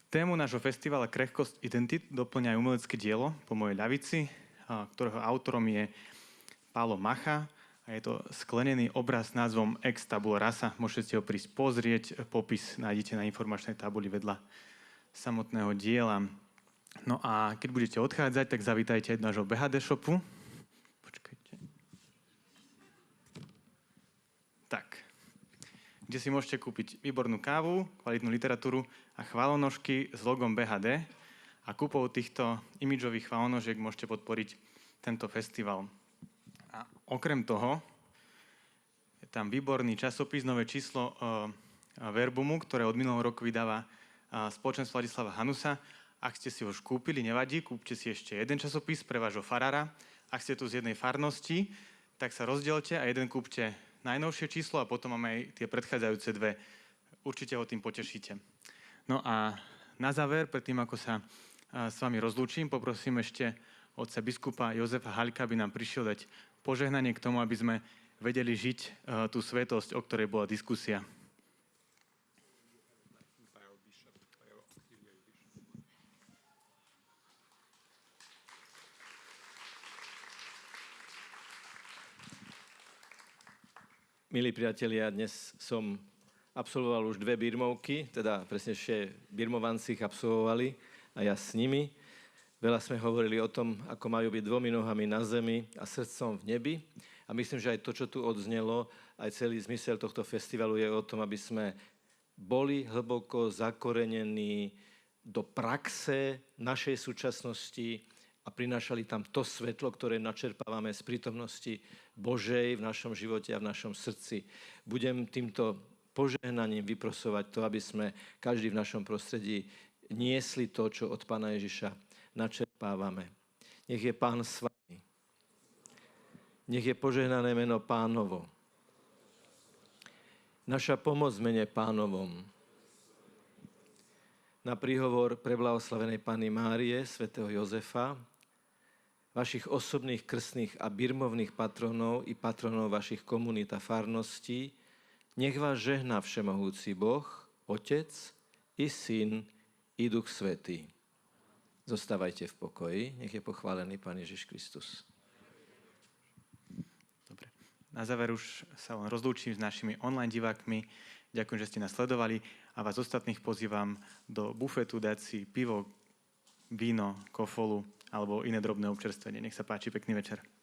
Tému nášho festivala Krehkosť identit doplňa umelecké dielo po mojej ľavici, ktorého autorom je Pálo Macha a je to sklenený obraz s názvom Ex tabula rasa. Môžete ho prísť pozrieť, popis nájdete na informačnej tabuli vedľa samotného diela. No a keď budete odchádzať, tak zavítajte aj do nášho BHD shopu. Počkajte. Tak. Kde si môžete kúpiť výbornú kávu, kvalitnú literatúru a chválonožky s logom BHD. A kúpou týchto imidžových chválonožiek môžete podporiť tento festival. A okrem toho je tam výborný časopis, nové číslo Verbumu, ktoré od minulého roku vydáva spoločenstvo Vladislava Hanusa. Ak ste si ho už kúpili, nevadí, kúpte si ešte jeden časopis pre vášho farára. Ak ste tu z jednej farnosti, tak sa rozdielte a jeden kúpte najnovšie číslo a potom máme aj tie predchádzajúce dve. Určite ho tým potešíte. No a na záver, predtým ako sa s vami rozlúčim, poprosím ešte otca biskupa Jozefa Haľka, aby nám prišiel dať požehnanie k tomu, aby sme vedeli žiť tú svetosť, o ktorej bola diskusia. Milí priatelia, dnes som absolvoval už 2 birmovky, teda presnejšie birmovanci ich absolvovali a ja s nimi. Veľa sme hovorili o tom, ako majú byť 2 nohami na zemi a srdcom v nebi. A myslím, že aj to, čo tu odznelo, aj celý zmysel tohto festivalu je o tom, aby sme boli hlboko zakorenení do praxe našej súčasnosti a prinášali tam to svetlo, ktoré načerpávame z prítomnosti Božej v našom živote a v našom srdci. Budem týmto požehnaním vyprosovať to, aby sme každý v našom prostredí niesli to, čo od Pána Ježiša načerpávame. Nech je Pán s vami. Nech je požehnané meno Pánovo. Naša pomoc v mene Pánovom. Na príhovor preblahoslavenej Panny Márie, svätého Jozefa, vašich osobných krstných a birmovných patronov i patronov vašich komunít a farností, nech vás žehná všemohúci Boh, Otec i Syn i Duch Svätý. Zostávajte v pokoji, nech je pochválený Pán Ježiš Kristus. Dobre. Na záver už sa len rozlúčim s našimi online divákmi. Ďakujem, že ste nás sledovali a vás ostatných pozývam do bufetu dať si pivo, víno, kofolu alebo iné drobné občerstvenie. Nech sa páči, pekný večer.